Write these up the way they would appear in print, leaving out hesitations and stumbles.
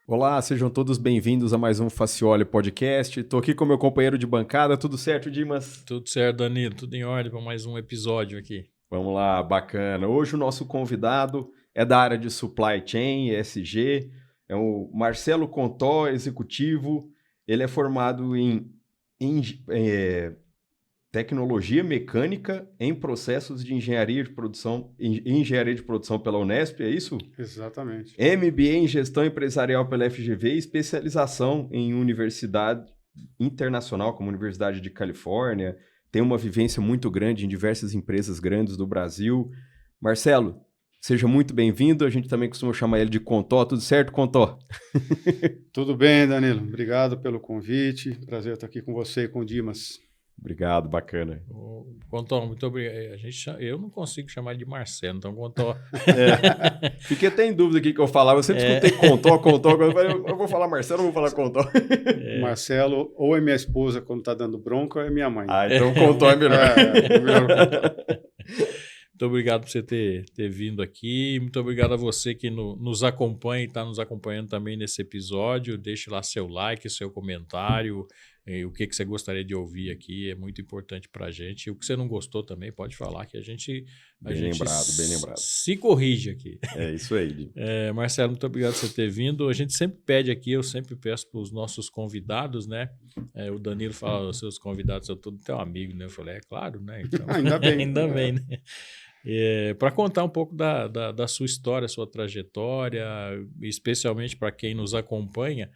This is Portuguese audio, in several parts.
Olá, sejam todos bem-vindos a mais um Facioli Podcast. Estou aqui com meu companheiro de bancada, tudo certo, Dimas? Tudo certo, Danilo, tudo em ordem para mais um episódio aqui. Vamos lá, bacana. Hoje o nosso convidado é da área de Supply Chain, ESG, é o Marcelo Contó, executivo. Ele é formado em Tecnologia Mecânica em Processos de Engenharia de Produção pela Unesp, é isso? Exatamente. MBA em Gestão Empresarial pela FGV e especialização em Universidade Internacional, como Universidade de Califórnia. Tem uma vivência muito grande em diversas empresas grandes do Brasil. Marcelo, seja muito bem-vindo. A gente também costuma chamar ele de Contó. Tudo certo, Contó? Tudo bem, Danilo. Obrigado pelo convite. Prazer estar aqui com você e com o Dimas. Obrigado, bacana. Contó, muito obrigado. Eu não consigo chamar ele de Marcelo, então Contó. Fiquei até em dúvida aqui que eu falava. Eu sempre escutei Contó. Eu vou falar Marcelo ou vou falar Contó? Marcelo, ou é minha esposa quando está dando bronca, ou é minha mãe. Ah, então Contó é melhor. É melhor Contó. Muito obrigado por você ter vindo aqui. Muito obrigado a você que nos acompanha e está nos acompanhando também nesse episódio. Deixe lá seu like, seu comentário, o que você gostaria de ouvir aqui. É muito importante para a gente. O que você não gostou também, pode falar que a gente Bem lembrado. Se corrige aqui. É isso aí. Marcelo, muito obrigado por você ter vindo. A gente sempre pede aqui, eu sempre peço para os nossos convidados, né? O Danilo fala, os seus convidados são todos teu amigo, né? Eu falei, é claro, né? Então, Ainda bem. Ainda bem, né? Para contar um pouco da sua história, sua trajetória, especialmente para quem nos acompanha,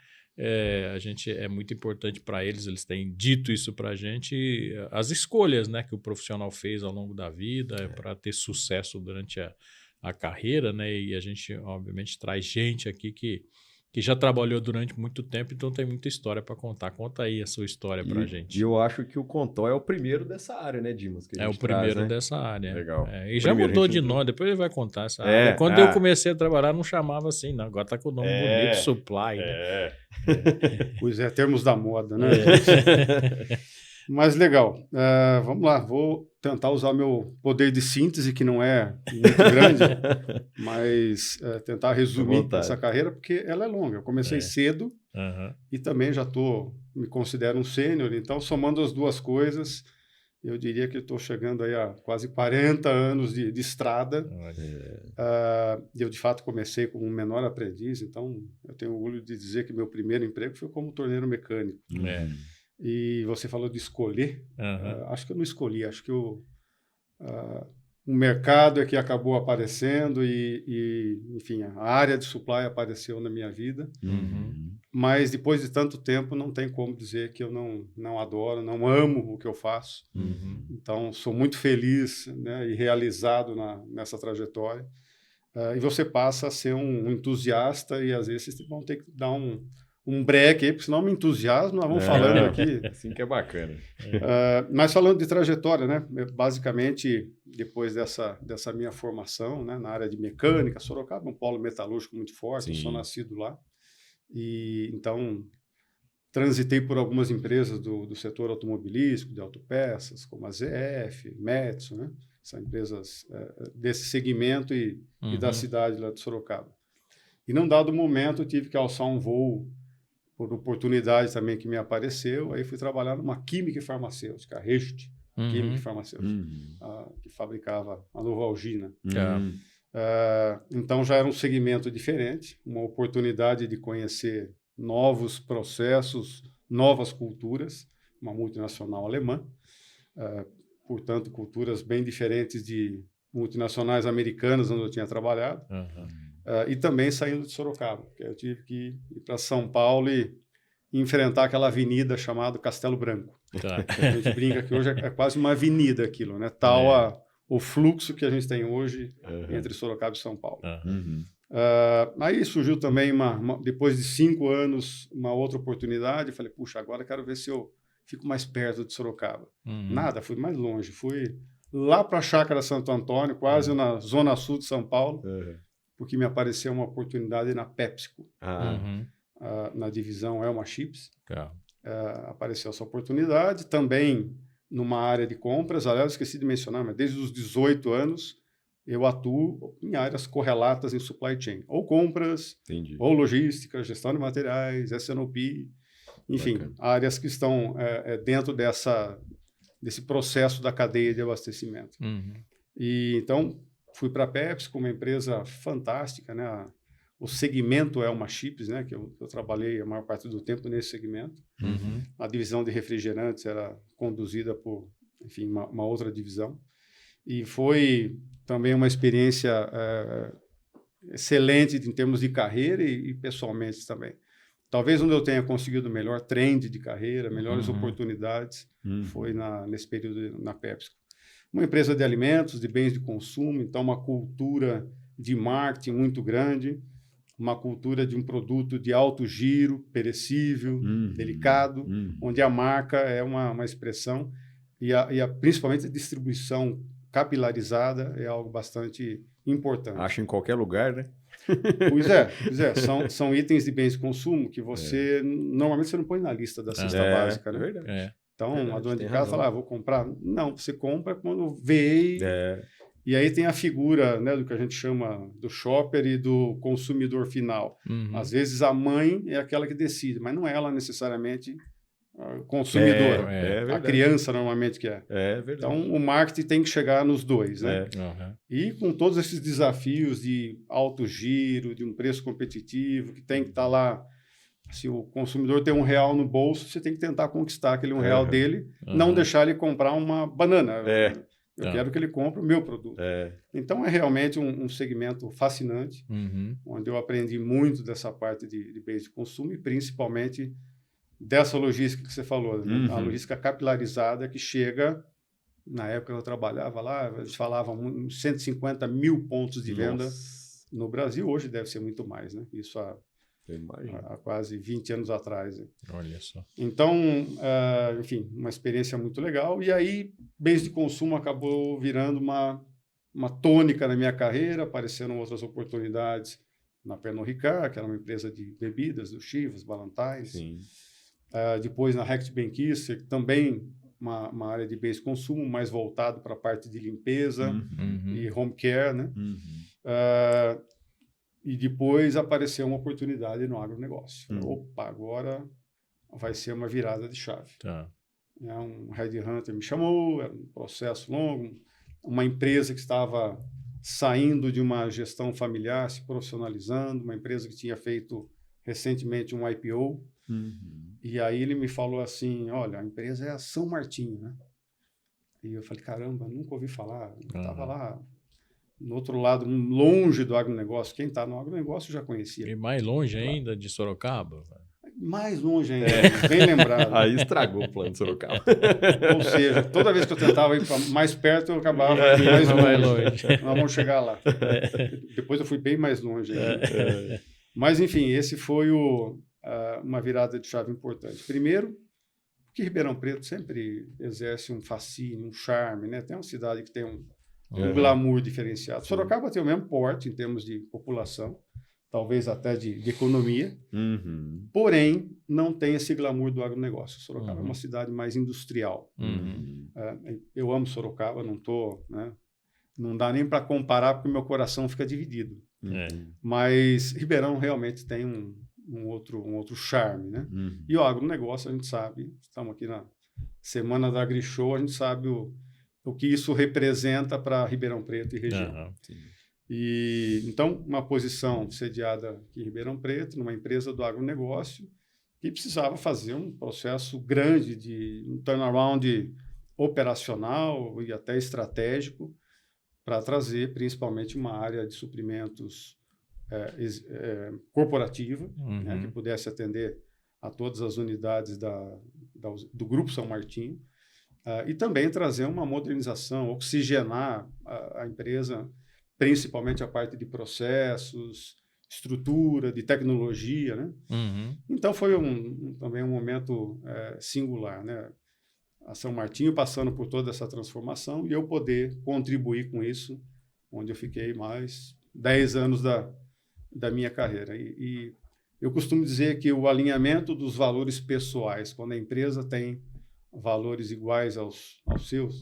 a gente é muito importante para eles têm dito isso para a gente, as escolhas, né, que o profissional fez ao longo da vida para ter sucesso durante a carreira, né, e a gente, obviamente, traz gente aqui que já trabalhou durante muito tempo, então tem muita história para contar. Conta aí a sua história para a gente. E eu acho que o Contó é o primeiro dessa área, né, Dimas? Que a gente É o primeiro traz, né? dessa área. Legal. E já mudou de nome, depois ele vai contar essa área. É, Quando eu comecei a trabalhar, não chamava assim, não. Agora tá com o nome bonito, Supply. Né? Pois é, termos da moda, né? Mas legal. Vamos lá, vou tentar usar meu poder de síntese, que não é muito grande, mas tentar resumir essa carreira, porque ela é longa. Eu comecei cedo e também já me considero um sênior, então somando as duas coisas, eu diria que estou chegando aí a quase 40 anos de estrada. Eu, de fato, comecei como um menor aprendiz, então eu tenho orgulho de dizer que meu primeiro emprego foi como torneiro mecânico. E você falou de escolher. Acho que eu não escolhi, acho que o mercado é que acabou aparecendo e, enfim, a área de supply apareceu na minha vida. Mas depois de tanto tempo, não tem como dizer que eu não adoro, não amo o que eu faço. Então, sou muito feliz, né, e realizado nessa trajetória. E você passa a ser um entusiasta e, às vezes, vocês vão ter que dar um break aí, porque senão me entusiasmo, nós vamos falando aqui. Assim que é bacana. Mas falando de trajetória, né? Basicamente, depois dessa minha formação, né, na área de mecânica, Sorocaba é um polo metalúrgico muito forte, eu sou nascido lá. E então transitei por algumas empresas do setor automobilístico, de autopeças, como a ZF, Metso, né? São empresas desse segmento e da cidade lá de Sorocaba. E num dado momento eu tive que alçar um voo por oportunidade também que me apareceu, aí fui trabalhar numa química e farmacêutica, a Recit, química e farmacêutica, que fabricava a Novalgina. Então já era um segmento diferente, uma oportunidade de conhecer novos processos, novas culturas, uma multinacional alemã, portanto culturas bem diferentes de multinacionais americanas onde eu tinha trabalhado. E também saindo de Sorocaba, porque eu tive que ir para São Paulo e enfrentar aquela avenida chamada Castelo Branco. A gente brinca que hoje é quase uma avenida aquilo, né? O fluxo que a gente tem hoje entre Sorocaba e São Paulo. Aí surgiu também, depois de 5 anos, uma outra oportunidade. Eu falei, puxa, agora quero ver se eu fico mais perto de Sorocaba. Nada, fui mais longe. Fui lá para a Chácara Santo Antônio, quase na zona sul de São Paulo, porque me apareceu uma oportunidade na PepsiCo, na divisão Elma Chips. Apareceu essa oportunidade, também numa área de compras. Aliás, esqueci de mencionar, mas desde os 18 anos eu atuo em áreas correlatas em supply chain, ou compras, Entendi. ou logística, gestão de materiais, S&OP, enfim, Bacana. áreas que estão dentro desse processo da cadeia de abastecimento. Uhum. E então fui para a PepsiCo, uma empresa fantástica, né? O segmento é uma Chips, né? Que eu trabalhei a maior parte do tempo nesse segmento. Uhum. A divisão de refrigerantes era conduzida por, enfim, uma outra divisão. E foi também uma experiência excelente em termos de carreira e pessoalmente também. Talvez onde eu tenha conseguido melhor trend de carreira, melhores oportunidades, foi nesse período na PepsiCo. Uma empresa de alimentos, de bens de consumo, então uma cultura de marketing muito grande, uma cultura de um produto de alto giro, perecível, delicado, onde a marca é uma expressão e principalmente a distribuição capilarizada é algo bastante importante. Acho em qualquer lugar, né? Pois é. São itens de bens de consumo que você, normalmente você não põe na lista da cesta básica, né? É verdade. Então, Verdade, a dona de tem casa razão. fala, vou comprar. Não, você compra quando vê. E aí tem a figura, né, do que a gente chama do shopper e do consumidor final. Uhum. Às vezes a mãe é aquela que decide, mas não é ela necessariamente a consumidora. É A verdade. criança normalmente que é. É verdade. Então, o marketing tem que chegar nos dois, né? Uhum. E com todos esses desafios de alto giro, de um preço competitivo, que tem que estar lá. Se o consumidor tem R$1 no bolso, você tem que tentar conquistar aquele R$1 dele, não deixar ele comprar uma banana. Eu quero que ele compre o meu produto. Então, é realmente um segmento fascinante, onde eu aprendi muito dessa parte de bens de consumo e principalmente dessa logística que você falou, né? A logística capilarizada que chega. Na época que eu trabalhava lá, a gente falava 150 mil pontos de venda no Brasil. Hoje deve ser muito mais, né? Isso há quase 20 anos atrás. Né? Olha só. Então, enfim, uma experiência muito legal. E aí, bens de consumo acabou virando uma tônica na minha carreira, apareceram outras oportunidades na Pernod Ricard, que era uma empresa de bebidas, do Chivas, Ballantines. Depois na Reckitt Benckiser, também uma área de bens de consumo, mais voltado para a parte de limpeza e home care, né? E depois apareceu uma oportunidade no agronegócio. Opa, agora vai ser uma virada de chave. Tá. Um headhunter me chamou, era um processo longo, uma empresa que estava saindo de uma gestão familiar, se profissionalizando, uma empresa que tinha feito recentemente um IPO. E aí ele me falou assim, olha, a empresa é a São Martinho, né? E eu falei, caramba, nunca ouvi falar. Eu estava lá no outro lado, longe do agronegócio. Quem está no agronegócio já conhecia. E mais longe ainda de Sorocaba? Mais longe ainda, bem lembrado. Aí estragou o plano de Sorocaba. Ou seja, toda vez que eu tentava ir mais perto, eu acabava mais longe. Nós vamos chegar lá. Depois eu fui bem mais longe. Mas, enfim, esse foi uma virada de chave importante. Primeiro, que Ribeirão Preto sempre exerce um fascínio, um charme, né? Tem uma cidade que tem um glamour diferenciado. Sorocaba tem o mesmo porte em termos de população, talvez até de economia, porém não tem esse glamour do agronegócio. Sorocaba é uma cidade mais industrial. Eu amo Sorocaba, não dá nem para comparar porque meu coração fica dividido. Mas Ribeirão realmente tem um outro charme, né? E o agronegócio, a gente sabe, estamos aqui na Semana da AgriShow, a gente sabe o que isso representa para Ribeirão Preto e região. E, então, uma posição sediada aqui em Ribeirão Preto, numa empresa do agronegócio, que precisava fazer um processo grande de um turnaround operacional e até estratégico para trazer, principalmente, uma área de suprimentos corporativa, né, que pudesse atender a todas as unidades do Grupo São Martinho, e também trazer uma modernização, oxigenar a empresa, principalmente a parte de processos, estrutura, de tecnologia, né? Então foi também um momento singular, né? A São Martinho passando por toda essa transformação e eu poder contribuir com isso, onde eu fiquei mais 10 anos da minha carreira. E eu costumo dizer que o alinhamento dos valores pessoais, quando a empresa tem valores iguais aos seus,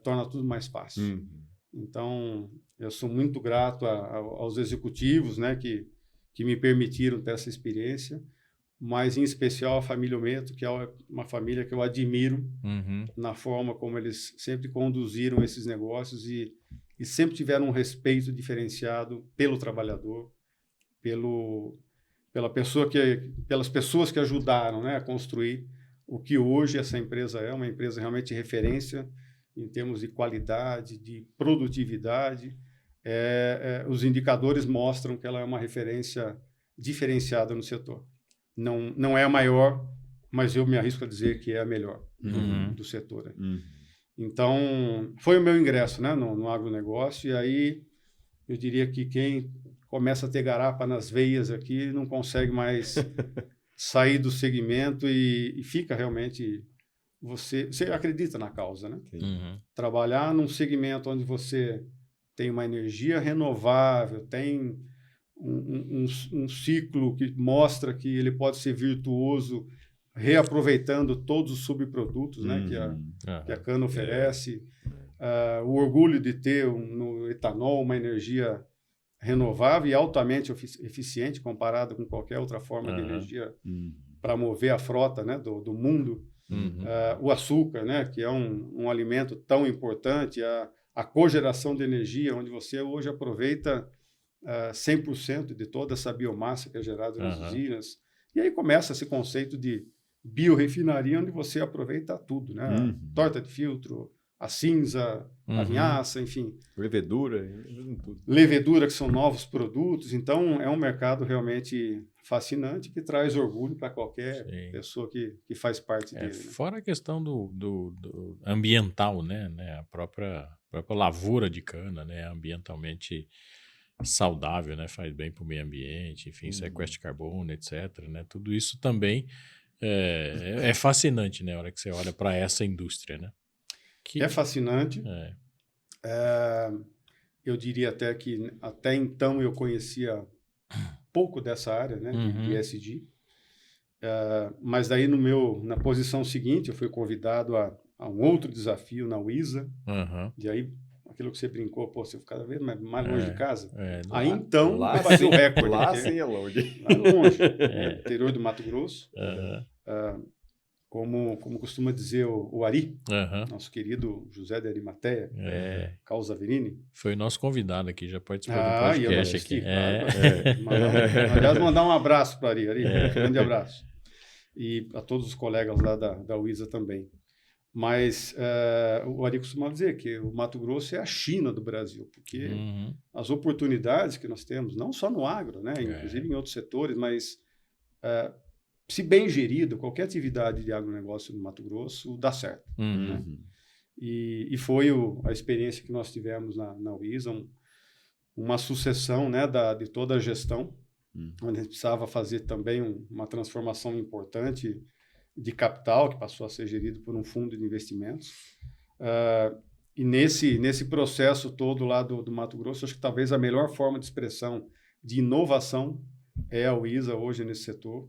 torna tudo mais fácil. Então, eu sou muito grato aos executivos, né, que me permitiram ter essa experiência, mas em especial a família Ometo, que é uma família que eu admiro na forma como eles sempre conduziram esses negócios e sempre tiveram um respeito diferenciado pelo trabalhador, pelas pessoas que ajudaram, né, a construir o que hoje essa empresa é, uma empresa realmente de referência em termos de qualidade, de produtividade. Os indicadores mostram que ela é uma referência diferenciada no setor. Não é a maior, mas eu me arrisco a dizer que é a melhor do setor. Então, foi o meu ingresso, né, no agronegócio, e aí eu diria que quem começa a ter garapa nas veias aqui não consegue mais sair do segmento e fica realmente... Você acredita na causa, né? Trabalhar num segmento onde você tem uma energia renovável, tem um ciclo que mostra que ele pode ser virtuoso, reaproveitando todos os subprodutos, né, que a cana oferece, o orgulho de ter no etanol uma energia renovável e altamente eficiente comparada com qualquer outra forma de energia para mover a frota, né, do mundo. O açúcar, né, que é um alimento tão importante, a cogeração de energia, onde você hoje aproveita 100% de toda essa biomassa que é gerada nas usinas. E aí começa esse conceito de biorefinaria, onde você aproveita tudo, né? Torta de filtro, a cinza, a vinhaça, enfim. Levedura, que são novos produtos. Então, é um mercado realmente fascinante que traz orgulho para qualquer pessoa que faz parte dele. Né? Fora a questão do ambiental, né? A própria lavoura de cana, né? Ambientalmente saudável, né? Faz bem para o meio ambiente, enfim, sequestro de carbono, etc. Né? Tudo isso também é fascinante, né? A hora que você olha para essa indústria, né? É fascinante. Eu diria até que até então eu conhecia pouco dessa área, né, de ESG. Mas daí na posição seguinte eu fui convidado a um outro desafio na UISA. E aí aquilo que você brincou, você fica cada vez mais longe de casa. Aí então vai bater o recorde. Lá sim é longe. Lá longe. Interior do Mato Grosso. Como costuma dizer o Ari, nosso querido José de Arimateia, Causa Verini. Foi nosso convidado aqui, já participou do podcast aqui. Aliás, mandar um abraço para Ari. Um grande abraço. E a todos os colegas lá da UISA também. Mas o Ari costuma dizer que o Mato Grosso é a China do Brasil, porque as oportunidades que nós temos, não só no agro, né, inclusive em outros setores, mas... se bem gerido, qualquer atividade de agronegócio no Mato Grosso dá certo. Né? E foi a experiência que nós tivemos na UISA, uma sucessão, né, de toda a gestão, onde a gente precisava fazer também uma transformação importante de capital, que passou a ser gerido por um fundo de investimentos. E nesse processo todo lá do Mato Grosso, acho que talvez a melhor forma de expressão de inovação é a UISA hoje nesse setor.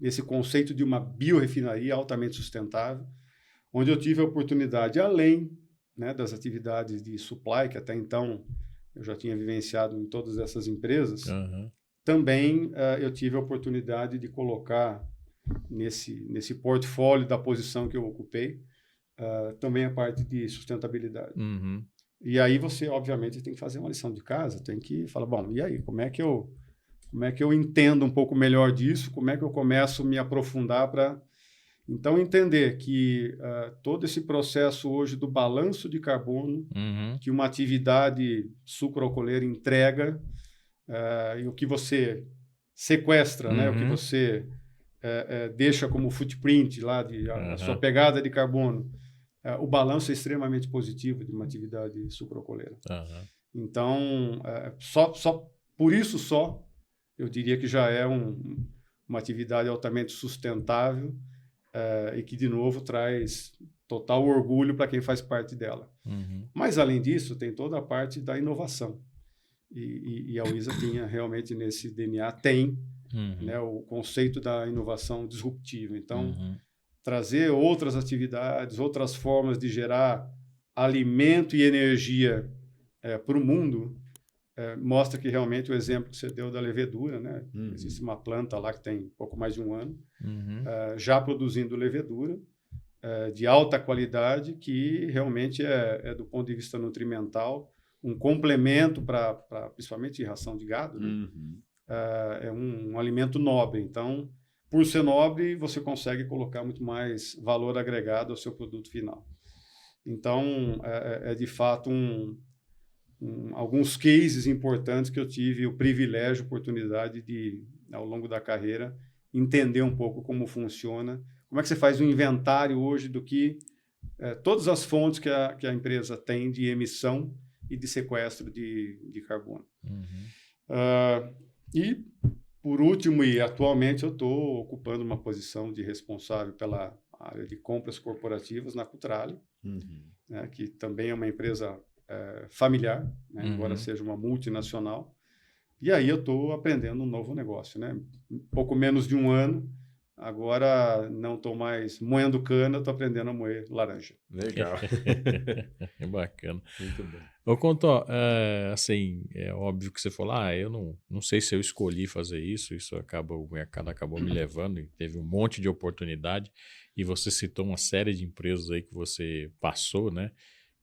Esse conceito de uma biorefinaria altamente sustentável, onde eu tive a oportunidade, além, né, das atividades de supply, que até então eu já tinha vivenciado em todas essas empresas, também eu tive a oportunidade de colocar nesse portfólio da posição que eu ocupei, também a parte de sustentabilidade. E aí você, obviamente, tem que fazer uma lição de casa, tem que falar, bom, e aí, como é que eu entendo um pouco melhor disso? Como é que eu começo a me aprofundar para, então, entender que todo esse processo hoje do balanço de carbono que uma atividade sucroalcooleira entrega e o que você sequestra, né? O que você deixa como footprint lá, a sua pegada de carbono, o balanço é extremamente positivo de uma atividade sucroalcooleira. Então, só por isso só, eu diria que já é uma atividade altamente sustentável e que, de novo, traz total orgulho para quem faz parte dela. Mas, além disso, tem toda a parte da inovação. E a UISA tinha realmente nesse DNA, né, o conceito da inovação disruptiva. Então, trazer outras atividades, outras formas de gerar alimento e energia para o mundo, mostra que realmente o exemplo que você deu da levedura, né? Existe uma planta lá que tem pouco mais de um ano, já produzindo levedura de alta qualidade, que realmente do ponto de vista nutrimental, um complemento para principalmente ração de gado, né? É um alimento nobre. Então, por ser nobre, você consegue colocar muito mais valor agregado ao seu produto final. Então, de fato alguns cases importantes que eu tive o privilégio, oportunidade de, ao longo da carreira, entender um pouco como funciona, como é que você faz um inventário hoje do que todas as fontes que a empresa tem de emissão e de sequestro de carbono. E, por último, e atualmente, eu estou ocupando uma posição de responsável pela área de compras corporativas na Cutrale, né, que também é uma empresa familiar, né, embora seja uma multinacional. E aí eu estou aprendendo um novo negócio, né? Um pouco menos de um ano, agora não estou mais moendo cana, estou aprendendo a moer laranja. Legal. É bacana. Muito bom. Ô, Contó, assim, é óbvio que você falou, eu não sei se eu escolhi fazer isso o mercado acabou me levando, e teve um monte de oportunidade, e você citou uma série de empresas aí que você passou, né,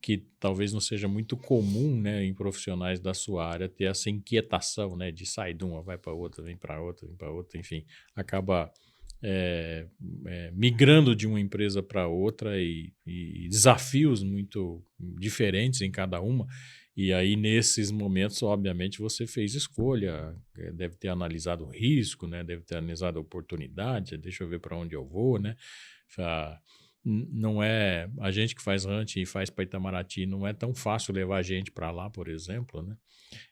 que talvez não seja muito comum, né, em profissionais da sua área ter essa inquietação, né, de sair de uma, vai para outra, vem para outra, enfim, acaba migrando de uma empresa para outra e desafios muito diferentes em cada uma. E aí, nesses momentos, obviamente, você fez escolha, deve ter analisado o risco, né? Deve ter analisado a oportunidade, deixa eu ver para onde eu vou, né? Não é a gente que faz ranch e faz para Itamaraty, não é tão fácil levar a gente para lá, por exemplo, né?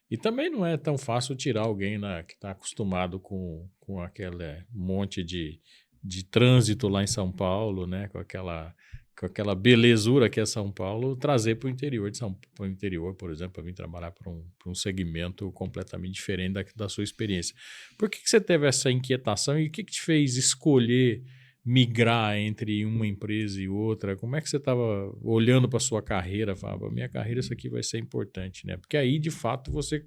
E também não é tão fácil tirar alguém que está acostumado com aquele monte de trânsito lá em São Paulo, né? Com aquela belezura que é São Paulo, trazer para o interior por exemplo, para vir trabalhar para um segmento completamente diferente da sua experiência. Por que você teve essa inquietação e o que te fez escolher migrar entre uma empresa e outra? Como é que você estava olhando para a sua carreira? Falava, minha carreira, isso aqui vai ser importante, né? Porque aí, de fato, você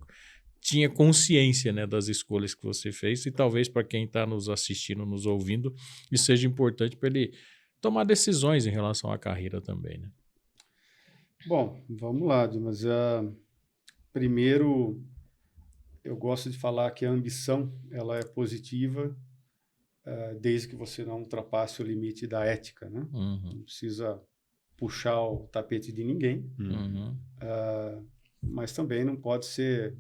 tinha consciência, né, das escolhas que você fez, e talvez para quem está nos assistindo, nos ouvindo, isso seja importante para ele tomar decisões em relação à carreira também, né? Bom, vamos lá, mas primeiro eu gosto de falar que a ambição ela é positiva, desde que você não ultrapasse o limite da ética, né? Não precisa puxar o tapete de ninguém, mas também não pode ser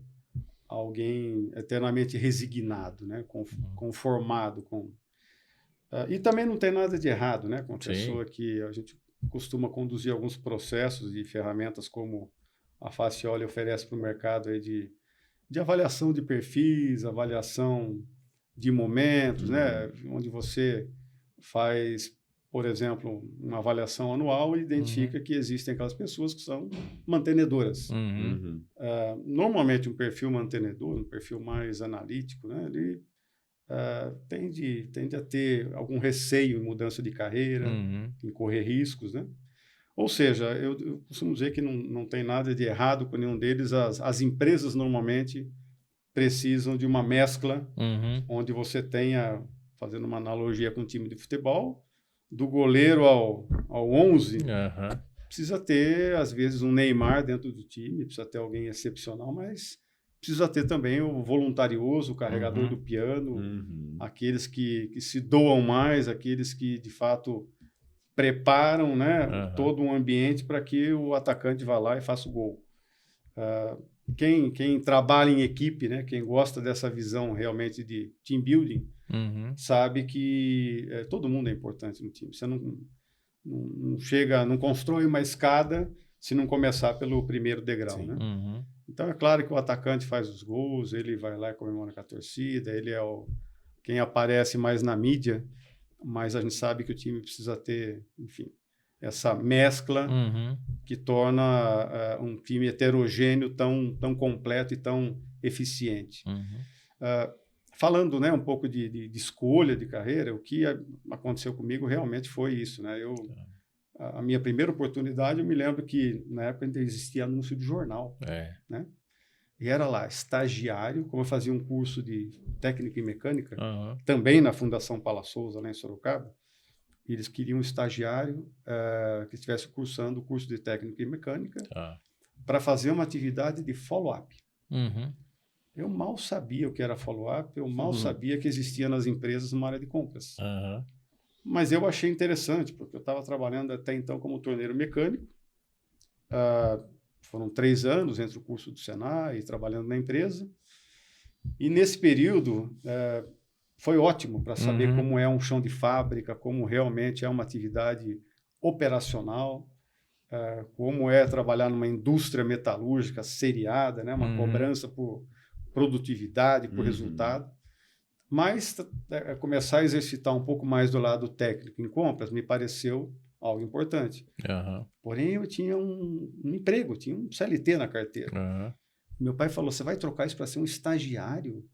alguém eternamente resignado, né? Conformado com... e também não tem nada de errado, né? Com a pessoa que a gente costuma conduzir alguns processos de ferramentas como a Facioli oferece para o mercado aí de avaliação de perfis, avaliação de momentos, né? Onde você faz, por exemplo, uma avaliação anual e identifica que existem aquelas pessoas que são mantenedoras. Normalmente um perfil mantenedor, um perfil mais analítico, né? Ele tende a ter algum receio em mudança de carreira, em correr riscos, né? Ou seja, eu costumo dizer que não tem nada de errado com nenhum deles. As empresas normalmente precisam de uma mescla onde você tenha, fazendo uma analogia com o time de futebol, do goleiro ao 11, precisa ter, às vezes, um Neymar dentro do time, precisa ter alguém excepcional, mas precisa ter também o voluntarioso, o carregador do piano, aqueles que se doam mais, aqueles que, de fato, preparam, né, todo um ambiente para que o atacante vá lá e faça o gol. Quem trabalha em equipe, né, quem gosta dessa visão realmente de team building, sabe que todo mundo é importante no time. Você não chega, não constrói uma escada se não começar pelo primeiro degrau, né? Então é claro que o atacante faz os gols, ele vai lá e comemora com a torcida, ele é quem aparece mais na mídia, mas a gente sabe que o time precisa ter, enfim, essa mescla que torna um time heterogêneo tão completo e tão eficiente. Falando, né, um pouco de escolha de carreira, o que aconteceu comigo realmente foi isso, né? Eu a minha primeira oportunidade, eu me lembro que na época ainda existia anúncio de jornal, né? E era lá, estagiário, como eu fazia um curso de técnica e mecânica, também na Fundação Paula Souza, lá em Sorocaba, e eles queriam um estagiário que estivesse cursando o curso de técnica e mecânica para fazer uma atividade de follow-up. Eu mal sabia o que era follow-up, eu mal sabia que existia nas empresas uma área de compras. Mas eu achei interessante, porque eu estava trabalhando até então como torneiro mecânico. Foram 3 anos entre o curso do Senai e trabalhando na empresa. E nesse período foi ótimo para saber como é um chão de fábrica, como realmente é uma atividade operacional, como é trabalhar numa indústria metalúrgica seriada, né? Uma cobrança por produtividade, por resultado. Mas começar a exercitar um pouco mais do lado técnico em compras me pareceu algo importante. Porém, eu tinha um emprego, tinha um CLT na carteira. Meu pai falou, você vai trocar isso para ser um estagiário?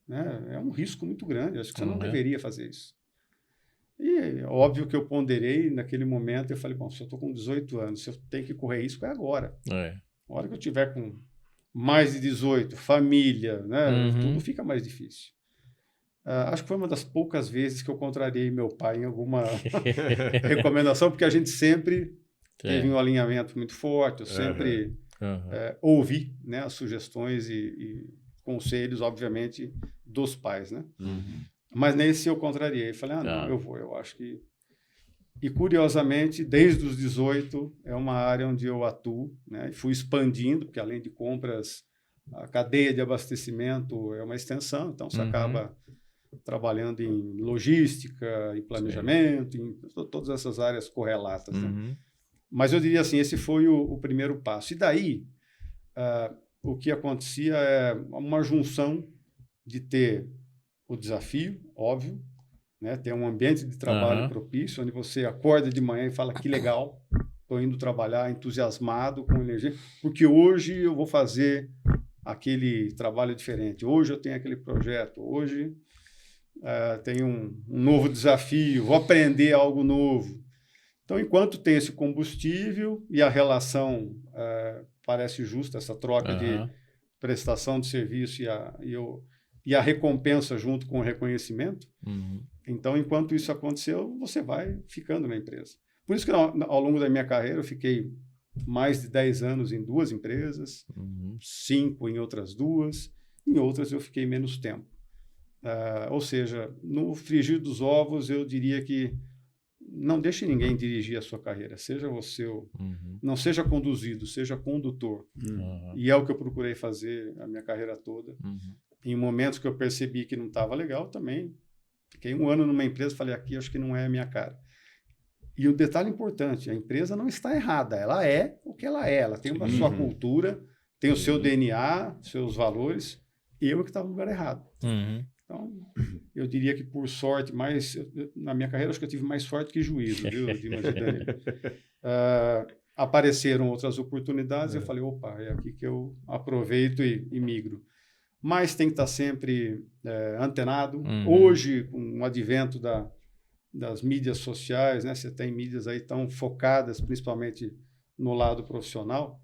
Né? É um risco muito grande, acho que você não deveria fazer isso. E óbvio que eu ponderei naquele momento, eu falei, bom, se eu estou com 18 anos, se eu tenho que correr risco, é agora. A hora que eu tiver com mais de 18, família, né? Tudo fica mais difícil. Acho que foi uma das poucas vezes que eu contrariei meu pai em alguma recomendação, porque a gente sempre teve um alinhamento muito forte, eu sempre ouvi, né, as sugestões e conselhos, obviamente, dos pais, né? Mas nesse eu contrariei, falei, não, eu vou, eu acho que... E, curiosamente, desde os 18, é uma área onde eu atuo, né? E fui expandindo, porque além de compras, a cadeia de abastecimento é uma extensão, então você acaba trabalhando em logística, em planejamento, em todas essas áreas correlatas. Né? Mas eu diria assim, esse foi o primeiro passo. E daí, o que acontecia é uma junção de ter o desafio, óbvio, né? Ter um ambiente de trabalho propício, onde você acorda de manhã e fala, que legal, estou indo trabalhar entusiasmado, com energia, porque hoje eu vou fazer aquele trabalho diferente, hoje eu tenho aquele projeto, hoje... tem um novo desafio, vou aprender algo novo. Então, enquanto tem esse combustível e a relação parece justa, essa troca de prestação de serviço e a recompensa junto com o reconhecimento, então, enquanto isso aconteceu, você vai ficando na empresa. Por isso que ao longo da minha carreira eu fiquei mais de 10 anos em 2 empresas, 5 em outras 2, em outras eu fiquei menos tempo. Ou seja, no frigir dos ovos, eu diria que não deixe ninguém dirigir a sua carreira. Seja você, não seja conduzido, seja condutor. E é o que eu procurei fazer a minha carreira toda. Em momentos que eu percebi que não estava legal, também fiquei 1 ano numa empresa, falei, aqui acho que não é a minha cara. E um detalhe importante, a empresa não está errada, ela é o que ela é. Ela tem a sua cultura, tem o seu DNA, seus valores. Eu que estava no lugar errado. Então, eu diria que por sorte, na minha carreira, acho que eu tive mais sorte que juízo, viu, Dimas e Dani? Apareceram outras oportunidades, eu falei, opa, é aqui que eu aproveito e migro. Mas tem que estar sempre antenado. Hoje, com o advento das mídias sociais, né, você tem mídias aí tão focadas, principalmente no lado profissional,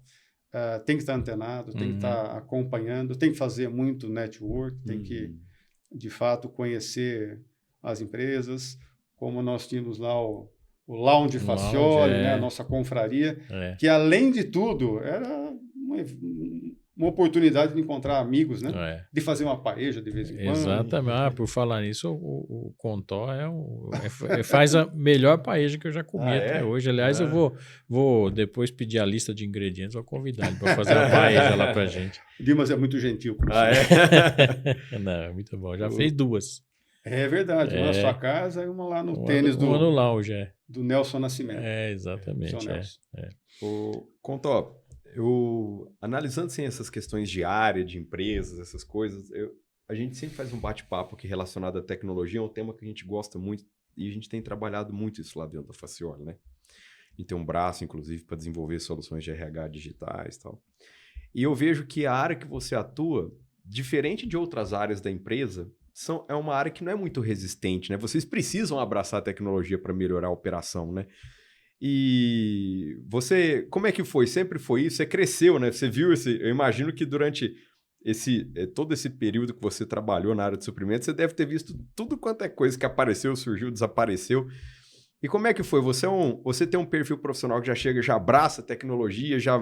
tem que estar antenado, tem que estar acompanhando, tem que fazer muito network, tem que... de fato, conhecer as empresas, como nós tínhamos lá o Lounge Facioli, né, a nossa confraria, que, além de tudo, era uma oportunidade de encontrar amigos, né, de fazer uma paeja de vez em quando. Exatamente. Por falar nisso, o Contó faz a melhor paeja que eu já comi até hoje. Aliás, eu vou depois pedir a lista de ingredientes, vou convidar ele para fazer uma paeja lá para gente. Dimas é muito gentil com você. Não, é muito bom. Já fez 2. É verdade. Uma na sua casa e uma lá no tênis do Lounge, do Nelson Nascimento. Exatamente. O Contó, analisando assim, essas questões de área, de empresas, essas coisas, a gente sempre faz um bate-papo aqui relacionado à tecnologia, é um tema que a gente gosta muito e a gente tem trabalhado muito isso lá dentro da Facioli, né? E tem um braço, inclusive, para desenvolver soluções de RH digitais e tal. E eu vejo que a área que você atua, diferente de outras áreas da empresa, é uma área que não é muito resistente, né? Vocês precisam abraçar a tecnologia para melhorar a operação, né? E você, como é que foi? Sempre foi isso? Você cresceu, né? Você viu eu imagino que durante todo esse período que você trabalhou na área de suprimentos, você deve ter visto tudo quanto é coisa que apareceu, surgiu, desapareceu. E como é que foi? Você tem um perfil profissional que já chega, já abraça a tecnologia, já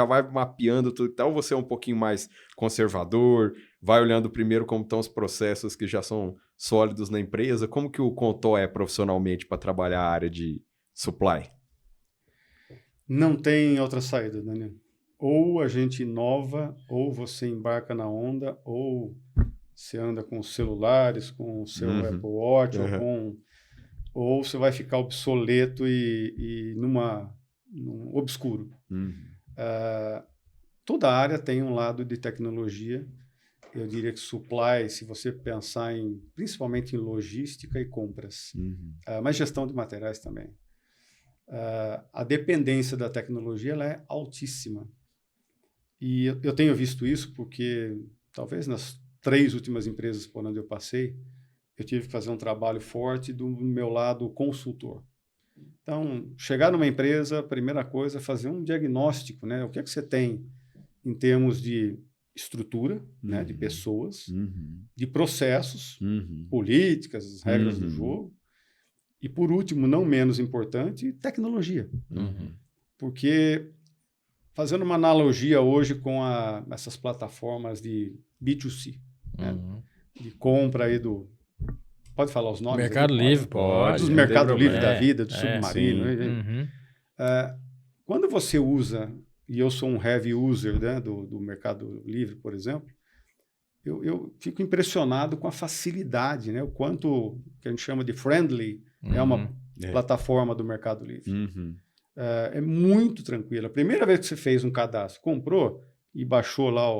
vai mapeando tudo e tal, ou você é um pouquinho mais conservador, vai olhando primeiro como estão os processos que já são sólidos na empresa? Como que o Contó é profissionalmente para trabalhar a área de supply? Não tem outra saída, Daniel. Ou a gente inova, ou você embarca na onda, ou você anda com os celulares, com o seu Apple Watch, ou você vai ficar obsoleto e num obscuro. Toda área tem um lado de tecnologia. Eu diria que supply, se você pensar principalmente em logística e compras, mas gestão de materiais também. A dependência da tecnologia ela é altíssima. E eu tenho visto isso porque, talvez nas 3 últimas empresas por onde eu passei, eu tive que fazer um trabalho forte do meu lado consultor. Então, chegar numa empresa, a primeira coisa é fazer um diagnóstico, né? O que é que você tem em termos de estrutura, né? De pessoas, de processos, políticas, regras do jogo. E, por último, não menos importante, tecnologia. Porque, fazendo uma analogia hoje com essas plataformas de B2C, né? De compra aí Pode falar os nomes? Mercado Livre, pode. Dos Mercado Livre da vida, do Submarino. Quando você usa, e eu sou um heavy user, né, do Mercado Livre, por exemplo, eu fico impressionado com a facilidade, né? O quanto que a gente chama de friendly é uma plataforma do Mercado Livre. É muito tranquilo. A primeira vez que você fez um cadastro, comprou e baixou lá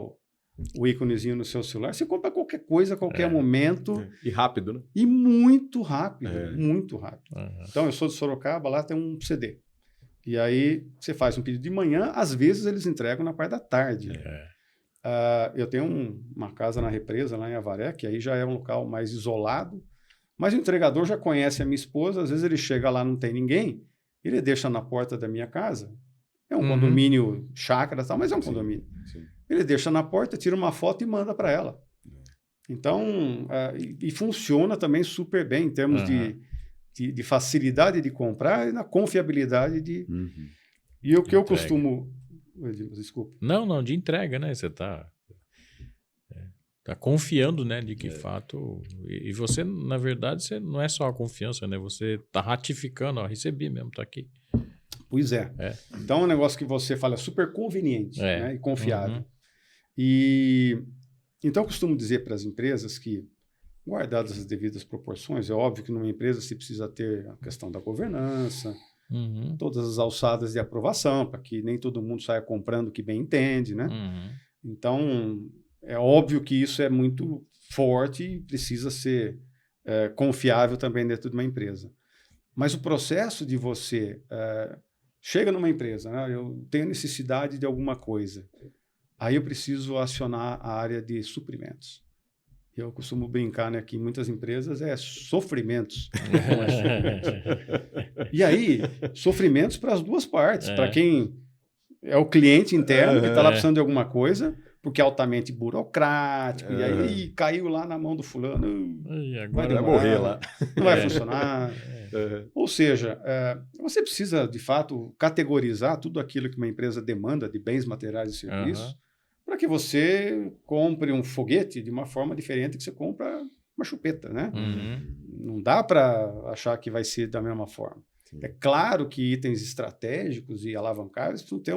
o íconezinho no seu celular, você compra qualquer coisa, a qualquer momento. E rápido, né? E muito rápido, muito rápido. Então, eu sou de Sorocaba, lá tem um CD. E aí, você faz um pedido de manhã, às vezes eles entregam na parte da tarde. Eu tenho uma casa na Represa, lá em Avaré, que aí já é um local mais isolado, mas o entregador já conhece a minha esposa, às vezes ele chega lá, não tem ninguém, ele deixa na porta da minha casa. É um condomínio, chácara e tal, mas é um condomínio. Ele deixa na porta, tira uma foto e manda para ela. Então, e funciona também super bem em termos de facilidade de comprar e na confiabilidade de... E o que eu costumo... Desculpa. Não, de entrega, né? Você está confiando, né, de que fato... E você, na verdade, você não é só a confiança, né? Você está ratificando, ó, recebi mesmo, está aqui. Pois é. Então, é um negócio que você fala super conveniente, né, e confiável. E então eu costumo dizer para as empresas que, guardadas as devidas proporções, é óbvio que numa empresa se precisa ter a questão da governança, todas as alçadas de aprovação, para que nem todo mundo saia comprando o que bem entende, né? Então, é óbvio que isso é muito forte e precisa ser confiável também dentro de uma empresa. Mas o processo de você... chega numa empresa, né? Eu tenho necessidade de alguma coisa. Aí eu preciso acionar a área de suprimentos. Eu costumo brincar, né, que em muitas empresas é sofrimentos. Não é suprimentos. E aí, sofrimentos para as duas partes. Para quem é o cliente interno que está lá precisando de alguma coisa, porque é altamente burocrático, e aí caiu lá na mão do fulano. Vai morrer lá. Não vai funcionar. Ou seja, você precisa, de fato, categorizar tudo aquilo que uma empresa demanda de bens, materiais e serviços, para que você compre um foguete de uma forma diferente que você compra uma chupeta, né? Não dá para achar que vai ser da mesma forma. É claro que itens estratégicos e alavancáveis precisam ter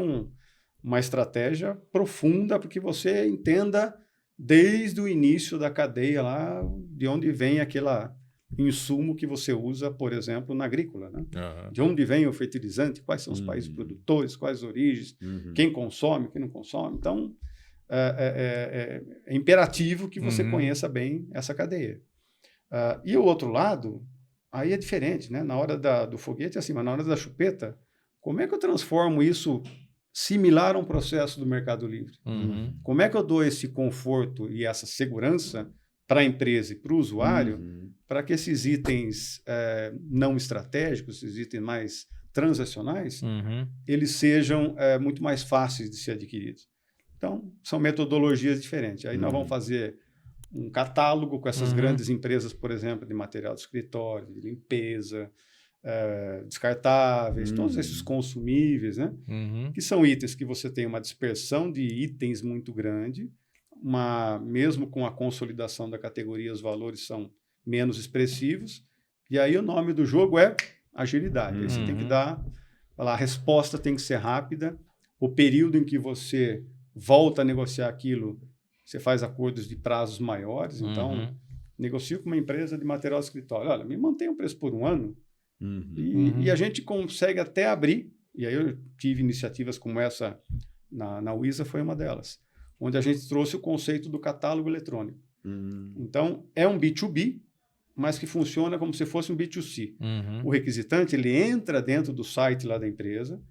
uma estratégia profunda para que você entenda desde o início da cadeia lá de onde vem aquela insumo que você usa, por exemplo, na agrícola, né? De onde vem o fertilizante, quais são os países produtores, quais as origens, quem consome, quem não consome. Então, é imperativo que você conheça bem essa cadeia. E o outro lado, aí é diferente, né? Na hora do foguete é assim, mas na hora da chupeta, como é que eu transformo isso similar a um processo do Mercado Livre? Como é que eu dou esse conforto e essa segurança para a empresa e para o usuário, para que esses itens não estratégicos, esses itens mais transacionais, Uhum. eles sejam muito mais fáceis de ser adquiridos. Então, são metodologias diferentes. Aí nós vamos fazer um catálogo com essas grandes empresas, por exemplo, de material de escritório, de limpeza, descartáveis, todos esses consumíveis, né? Uhum. Que são itens que você tem uma dispersão de itens muito grande, mesmo com a consolidação da categoria, os valores são menos expressivos, e aí o nome do jogo é agilidade. Aí você tem que a resposta tem que ser rápida, o período em que você volta a negociar aquilo, você faz acordos de prazos maiores, então negocio com uma empresa de material de escritório, olha, me mantém o preço por um ano, e a gente consegue até abrir, e aí eu tive iniciativas como essa na Wiza, foi uma delas, onde a gente trouxe o conceito do catálogo eletrônico. Então, é um B2B, mas que funciona como se fosse um B2C. O requisitante, ele entra dentro do site lá da empresa,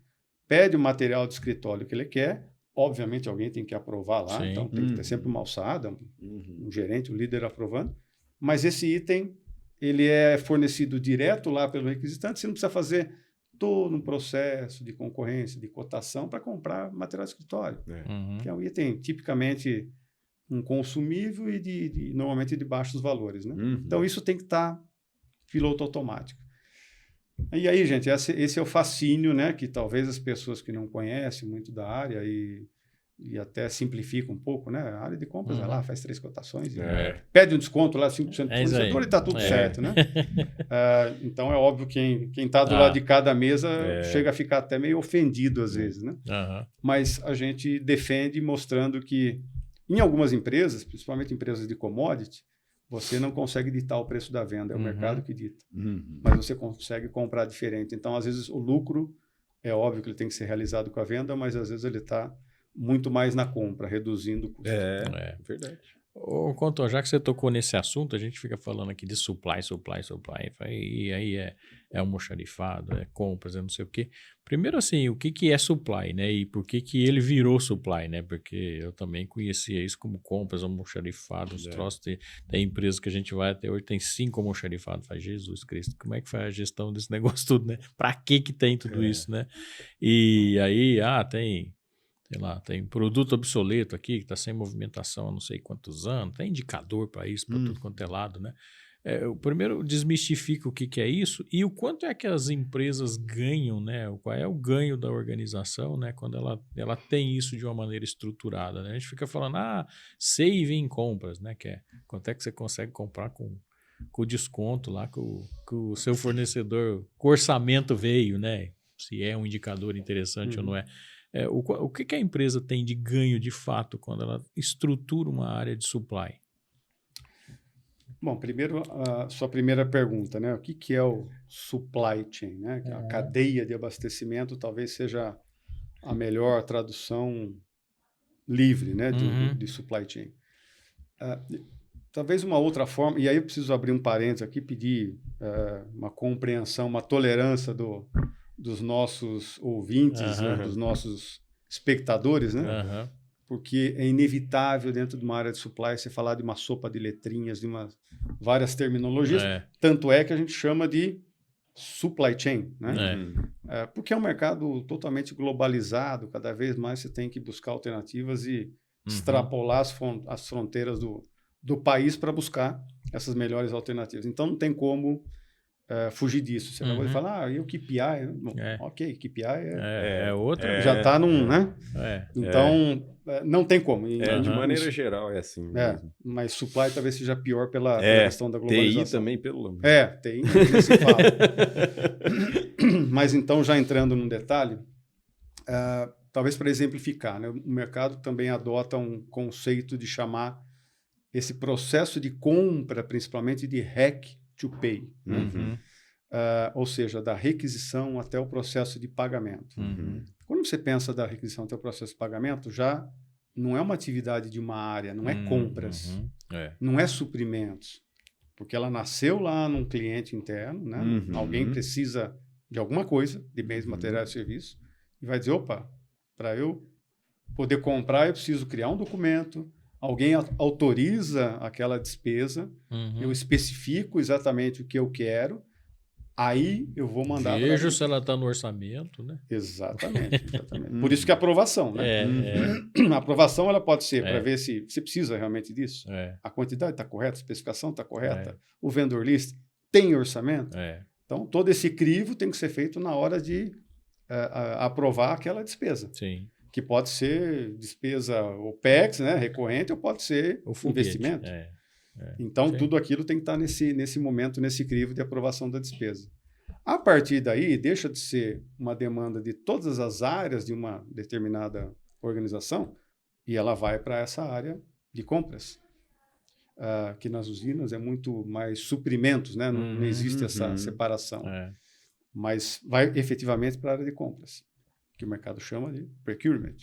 pede o material de escritório que ele quer, obviamente alguém tem que aprovar lá, então tem que ter sempre uma alçada, um gerente, um líder aprovando, mas esse item, ele é fornecido direto lá pelo requisitante, você não precisa fazer todo um processo de concorrência, de cotação para comprar material de escritório, que é um item tipicamente um consumível e normalmente de baixos valores, né? Então isso tem que estar piloto automático. E aí, gente, esse é o fascínio, né, que talvez as pessoas que não conhecem muito da área e até simplifica um pouco, né? A área de compras vai lá, faz 3 cotações, pede um desconto lá, 5% do fornecedor e está tudo certo, né? Então é óbvio que quem está do lado de cada mesa chega a ficar até meio ofendido às vezes, né? Mas a gente defende mostrando que em algumas empresas, principalmente empresas de commodity, você não consegue ditar o preço da venda, é o mercado que dita. Mas você consegue comprar diferente. Então, às vezes, o lucro, é óbvio que ele tem que ser realizado com a venda, mas às vezes ele está muito mais na compra, reduzindo o custo. Verdade. Ô, Contor, já que você tocou nesse assunto, a gente fica falando aqui de supply, e aí é almoxarifado, é compras, é não sei o quê. Primeiro, assim, o que é supply, né? E por que ele virou supply, né? Porque eu também conhecia isso como compras, almoxarifado, os troços. Tem empresas que a gente vai até hoje, tem 5 almoxarifados. Faz, Jesus Cristo, como é que faz a gestão desse negócio tudo, né? Pra que tem tudo isso, né? E aí, sei lá, tem produto obsoleto aqui que está sem movimentação há não sei quantos anos, tem indicador para isso, para tudo quanto é lado, né? O primeiro desmistifica o que é isso e o quanto é que as empresas ganham, né? Qual é o ganho da organização, né? Quando ela tem isso de uma maneira estruturada, né? A gente fica falando, save em compras, né? Que é quanto é que você consegue comprar com o desconto lá que o seu fornecedor, com o orçamento veio, né? Se é um indicador interessante ou não é. O que a empresa tem de ganho de fato quando ela estrutura uma área de supply? Bom, primeiro, a sua primeira pergunta, né? O que é o supply chain, né? A cadeia de abastecimento talvez seja a melhor tradução livre, né? De supply chain. Talvez uma outra forma, e aí eu preciso abrir um parênteses aqui, pedir uma compreensão, uma tolerância dos nossos ouvintes, né? Dos nossos espectadores, né? Porque é inevitável dentro de uma área de supply você falar de uma sopa de letrinhas, de várias terminologias, tanto é que a gente chama de supply chain, né? Porque é um mercado totalmente globalizado, cada vez mais você tem que buscar alternativas e extrapolar as fronteiras do país para buscar essas melhores alternativas. Então não tem como fugir disso. Você acabou de falar, e o KPI? Bom, ok, KPI é outra. já está né? Então, não tem como. De maneira geral é assim mesmo. Mas supply talvez seja pior pela questão da globalização. TI também, pelo... TI, nem se fala. Mas então, já entrando num detalhe, talvez para exemplificar, né? O mercado também adota um conceito de chamar esse processo de compra, principalmente de REC to pay, né? Ou seja, da requisição até o processo de pagamento. Quando você pensa da requisição até o processo de pagamento, já não é uma atividade de uma área, não é compras, não é suprimentos, porque ela nasceu lá num cliente interno, né? Alguém precisa de alguma coisa, de bens, materiais e serviços, e vai dizer, opa, para eu poder comprar, eu preciso criar um documento, alguém autoriza aquela despesa, eu especifico exatamente o que eu quero, Aí eu vou mandar... Vejo se ela está no orçamento, né? Exatamente. Por isso que a aprovação, né? A aprovação ela pode ser para ver se você precisa realmente disso. A quantidade está correta, a especificação está correta, o vendor list tem orçamento. Então, todo esse crivo tem que ser feito na hora de aprovar aquela despesa. Sim. Que pode ser despesa OPEX, né, recorrente, ou pode ser investimento. Então, tudo aquilo tem que estar nesse momento, nesse crivo de aprovação da despesa. A partir daí, deixa de ser uma demanda de todas as áreas de uma determinada organização e ela vai para essa área de compras. Que nas usinas é muito mais suprimentos, né? Não existe essa separação. Mas vai efetivamente para a área de compras, que o mercado chama de procurement.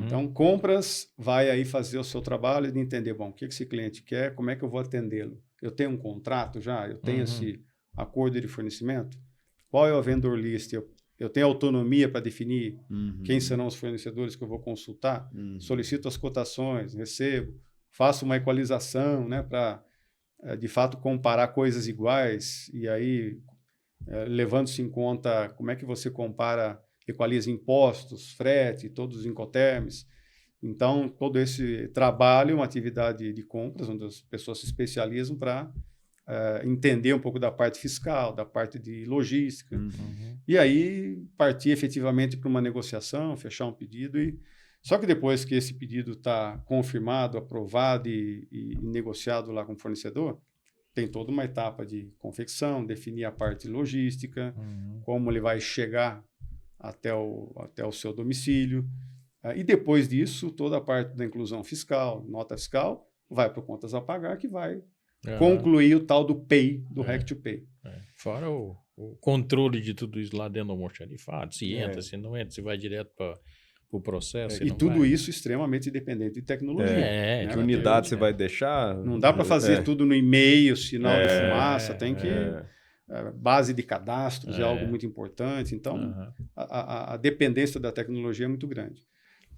Então, compras vai aí fazer o seu trabalho de entender, bom, o que esse cliente quer, como é que eu vou atendê-lo? Eu tenho um contrato já? Eu tenho esse acordo de fornecimento? Qual é o vendor list? Eu tenho autonomia para definir quem serão os fornecedores que eu vou consultar? Solicito as cotações, recebo, faço uma equalização, né, para, de fato, comparar coisas iguais e aí, levando-se em conta como é que você compara, equaliza impostos, frete, todos os incoterms. Então, todo esse trabalho é uma atividade de compras, onde as pessoas se especializam para entender um pouco da parte fiscal, da parte de logística. E aí, partir efetivamente para uma negociação, fechar um pedido. Só que depois que esse pedido está confirmado, aprovado e negociado lá com o fornecedor, tem toda uma etapa de confecção, definir a parte logística, como ele vai chegar até o seu domicílio. E depois disso, toda a parte da inclusão fiscal, nota fiscal, vai para contas a pagar, que vai concluir o tal do PAY, do Hack to Pay. Fora o controle de tudo isso lá dentro do almoxarifado, se entra, se não entra, se vai direto para o processo. E tudo isso extremamente dependente de tecnologia. Que unidade você vai deixar? Não dá para fazer tudo no e-mail, sinal de fumaça, tem que... base de cadastros é algo muito importante. Então, a dependência da tecnologia é muito grande.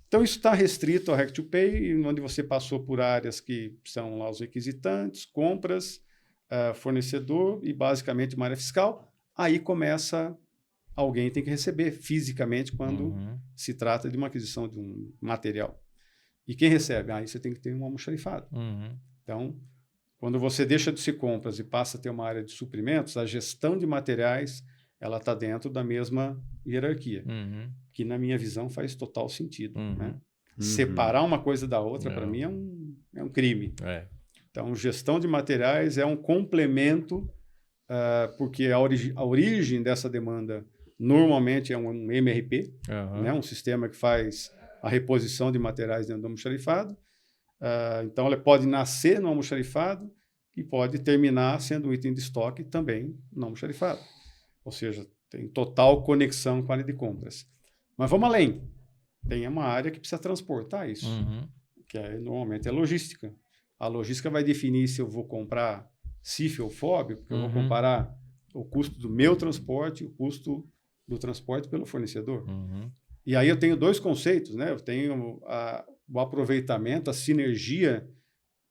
Então, isso está restrito ao Hack to Pay, onde você passou por áreas que são lá os requisitantes, compras, fornecedor e, basicamente, uma área fiscal. Aí começa... Alguém tem que receber fisicamente quando se trata de uma aquisição de um material. E quem recebe? Aí você tem que ter um almoxarifado. Então, quando você deixa de ser compras e passa a ter uma área de suprimentos, a gestão de materiais ela está dentro da mesma hierarquia, que na minha visão faz total sentido. Né? Separar uma coisa da outra, para mim, é um crime. Então, gestão de materiais é um complemento, porque a origem dessa demanda normalmente é um MRP, né? Um sistema que faz a reposição de materiais dentro do almoxarifado. Então, ela pode nascer no almoxarifado e pode terminar sendo um item de estoque também no almoxarifado. Ou seja, tem total conexão com a área de compras. Mas vamos além. Tem uma área que precisa transportar isso, que normalmente é logística. A logística vai definir se eu vou comprar CIF ou FOB, porque eu vou comparar o custo do meu transporte e o custo do transporte pelo fornecedor. E aí eu tenho dois conceitos, né? Eu tenho o aproveitamento, a sinergia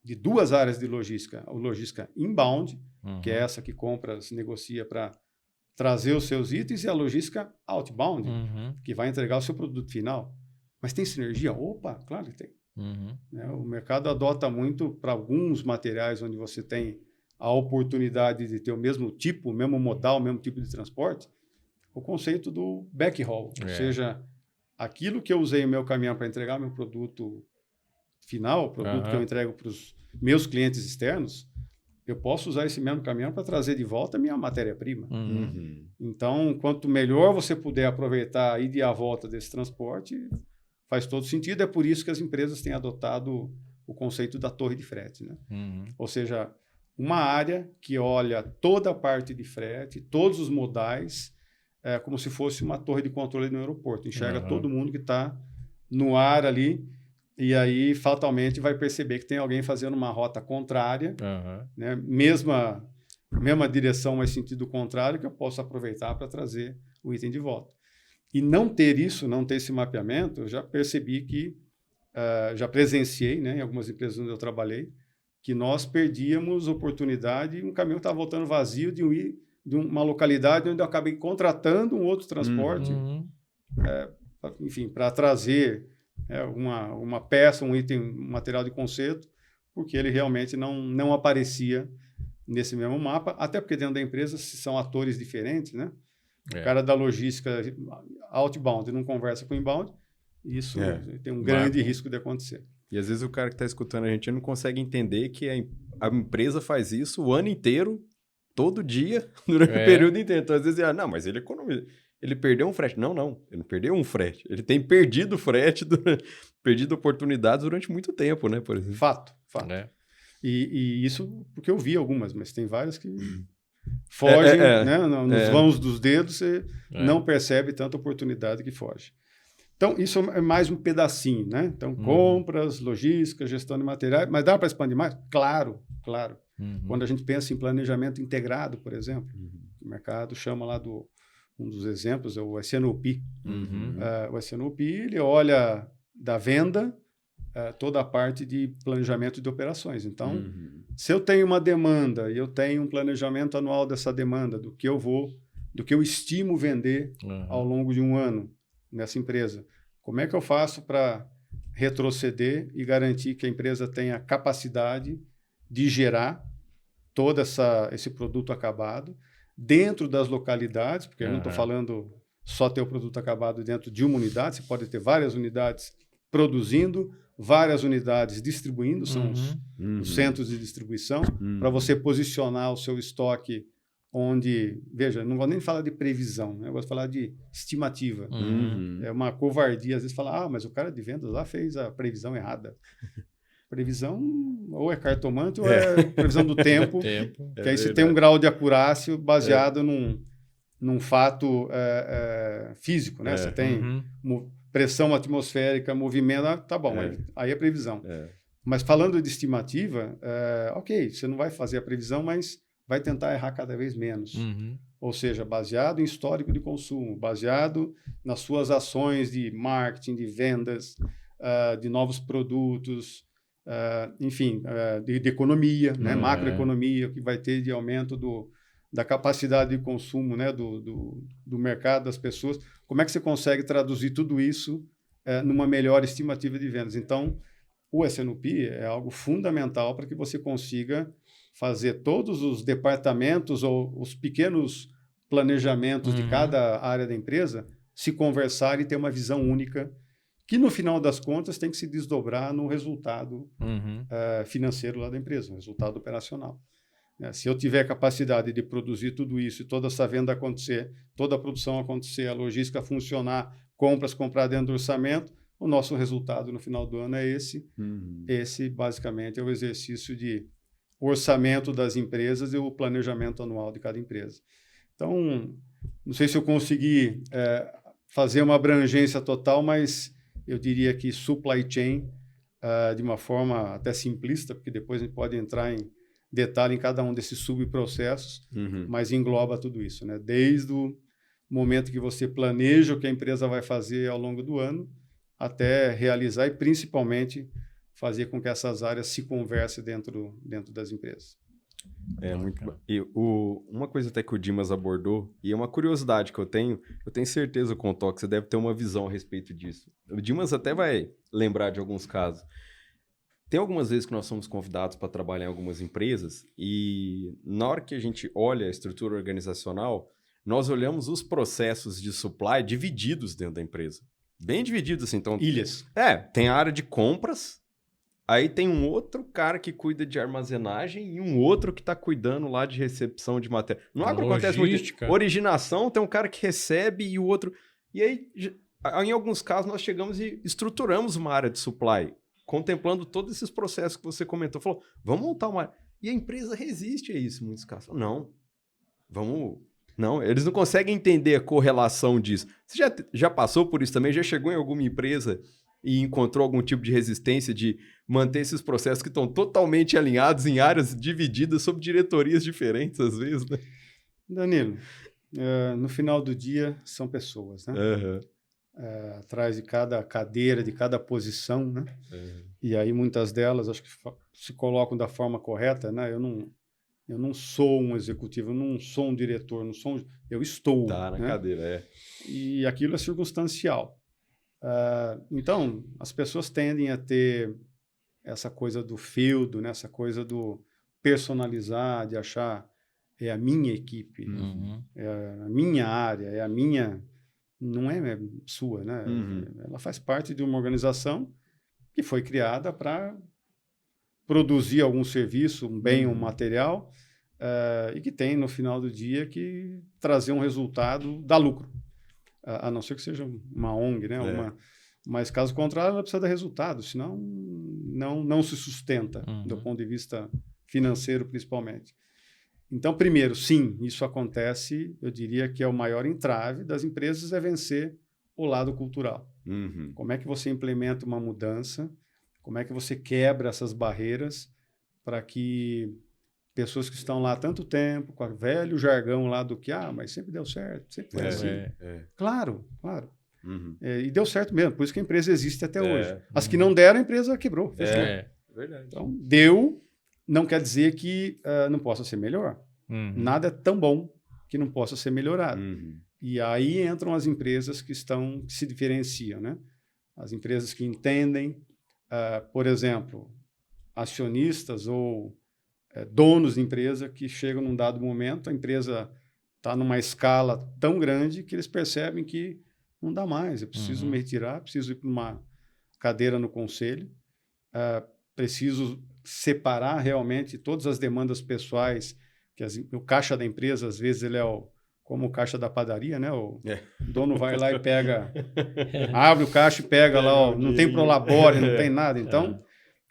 de duas áreas de logística. A logística inbound, que é essa que compra, se negocia para trazer os seus itens, e a logística outbound, que vai entregar o seu produto final. Mas tem sinergia? Opa, claro que tem. O mercado adota muito para alguns materiais onde você tem a oportunidade de ter o mesmo tipo, o mesmo modal, o mesmo tipo de transporte, o conceito do backhaul, ou seja, aquilo que eu usei no meu caminhão para entregar meu produto final, o produto que eu entrego para os meus clientes externos, eu posso usar esse mesmo caminhão para trazer de volta a minha matéria-prima. Então, quanto melhor você puder aproveitar a ida e a volta desse transporte, faz todo sentido. É por isso que as empresas têm adotado o conceito da torre de frete, né? Ou seja, uma área que olha toda a parte de frete, todos os modais, como se fosse uma torre de controle no aeroporto. Enxerga todo mundo que está no ar ali e aí fatalmente vai perceber que tem alguém fazendo uma rota contrária, né? Mesma direção, mas sentido contrário, que eu posso aproveitar para trazer o item de volta. E não ter isso, não ter esse mapeamento, eu já percebi que, já presenciei, né, em algumas empresas onde eu trabalhei, que nós perdíamos oportunidade, um caminhão estava voltando vazio de ir de uma localidade onde eu acabei contratando um outro transporte, enfim, para trazer uma peça, um item, um material de conserto, porque ele realmente não aparecia nesse mesmo mapa, até porque dentro da empresa são atores diferentes, né? O cara da logística outbound não conversa com inbound, isso tem um grande risco de acontecer. E às vezes o cara que está escutando a gente não consegue entender que a empresa faz isso o ano inteiro, todo dia, durante o período inteiro. Então, às vezes, não, mas ele economiza. Ele perdeu um frete. Não, ele não perdeu um frete. Ele tem perdido frete, perdido oportunidades durante muito tempo, né, por exemplo. Fato. E isso porque eu vi algumas, mas tem várias que fogem, né? Nos vãos dos dedos, você não percebe tanta oportunidade que foge. Então, isso é mais um pedacinho, né? Então, compras, logística, gestão de materiais, mas dá para expandir mais? Claro. Quando a gente pensa em planejamento integrado, por exemplo, o mercado chama lá um dos exemplos é o S&OP. O S&OP, ele olha da venda toda a parte de planejamento de operações. Então, se eu tenho uma demanda e eu tenho um planejamento anual dessa demanda, do que eu estimo vender ao longo de um ano nessa empresa, como é que eu faço para retroceder e garantir que a empresa tenha capacidade de gerar todo esse produto acabado dentro das localidades, porque eu não estou falando só ter o produto acabado dentro de uma unidade, você pode ter várias unidades produzindo, várias unidades distribuindo, são os centros de distribuição, para você posicionar o seu estoque onde, veja, não vou nem falar de previsão, né? Eu vou falar de estimativa. É uma covardia, às vezes, falar, mas o cara de vendas lá fez a previsão errada. Previsão ou é cartomante ou é previsão do tempo, que aí você tem um grau de acurácia baseado num fato físico, né? Você tem pressão atmosférica, movimento, tá bom, aí é previsão. Mas falando de estimativa, ok, você não vai fazer a previsão, mas vai tentar errar cada vez menos. Ou seja, baseado em histórico de consumo, baseado nas suas ações de marketing, de vendas, de novos produtos, enfim, de economia, né? Macroeconomia, que vai ter de aumento da capacidade de consumo, né? do mercado, das pessoas. Como é que você consegue traduzir tudo isso numa melhor estimativa de vendas? Então, o S&OP é algo fundamental para que você consiga fazer todos os departamentos ou os pequenos planejamentos de cada área da empresa se conversarem e ter uma visão única que, no final das contas, tem que se desdobrar no resultado financeiro lá da empresa, no resultado operacional. Se eu tiver capacidade de produzir tudo isso e toda essa venda acontecer, toda a produção acontecer, a logística funcionar, comprar dentro do orçamento, o nosso resultado no final do ano é esse. Esse, basicamente, é o exercício de orçamento das empresas e o planejamento anual de cada empresa. Então, não sei se eu consegui fazer uma abrangência total, mas eu diria que supply chain, de uma forma até simplista, porque depois a gente pode entrar em detalhe em cada um desses subprocessos, mas engloba tudo isso, né? Desde o momento que você planeja o que a empresa vai fazer ao longo do ano, até realizar e, principalmente, fazer com que essas áreas se conversem dentro das empresas. Muito bom. E uma coisa até que o Dimas abordou, e é uma curiosidade que eu tenho certeza, Contó, que você deve ter uma visão a respeito disso. O Dimas até vai lembrar de alguns casos. Tem algumas vezes que nós somos convidados para trabalhar em algumas empresas e na hora que a gente olha a estrutura organizacional, nós olhamos os processos de supply divididos dentro da empresa. Bem divididos, assim. Então, ilhas. Tem a área de compras, aí tem um outro cara que cuida de armazenagem e um outro que está cuidando lá de recepção de matéria. No agro acontece muito isso. Originação, tem um cara que recebe e o outro... E aí, em alguns casos, nós chegamos e estruturamos uma área de supply, contemplando todos esses processos que você comentou. Falou, vamos montar uma... E a empresa resiste a isso, em muitos casos. Não, eles não conseguem entender a correlação disso. Você já passou por isso também? Já chegou em alguma empresa e encontrou algum tipo de resistência de manter esses processos que estão totalmente alinhados em áreas divididas sob diretorias diferentes, às vezes, né? Danilo, no final do dia, são pessoas, né? Atrás de cada cadeira, de cada posição, né? E aí muitas delas acho que se colocam da forma correta, né? Eu Eu não sou um executivo, eu não sou um diretor, eu estou. Tá na né? cadeira, E aquilo é circunstancial. Então, as pessoas tendem a ter essa coisa do feudo, né? Essa coisa do personalizar, de achar é a minha equipe, é a minha área, é a minha... Não é sua, né? Ela faz parte de uma organização que foi criada para produzir algum serviço, um bem, um material, e que tem, no final do dia, que trazer um resultado, dar lucro. A não ser que seja uma ONG, né? Mas, caso contrário, ela precisa dar resultado, senão não se sustenta, do ponto de vista financeiro, principalmente. Então, primeiro, sim, isso acontece, eu diria que é o maior entrave das empresas é vencer o lado cultural. Como é que você implementa uma mudança? Como é que você quebra essas barreiras para que pessoas que estão lá há tanto tempo, com o velho jargão lá do que, mas sempre deu certo, sempre foi assim. Claro. E deu certo mesmo, por isso que a empresa existe até hoje. As que não deram, a empresa quebrou, fechou. Verdade. Então, deu, não quer dizer que não possa ser melhor. Nada é tão bom que não possa ser melhorado. E aí entram as empresas que se diferenciam, né? As empresas que entendem, por exemplo, acionistas ou donos de empresa que chegam num dado momento, a empresa está numa escala tão grande que eles percebem que não dá mais, eu preciso me retirar, preciso ir para uma cadeira no conselho, preciso separar realmente todas as demandas pessoais, que o caixa da empresa, às vezes, ele é como o caixa da padaria, né? O dono vai lá e pega, abre o caixa e pega lá, não tem prolabore, não tem nada. Então,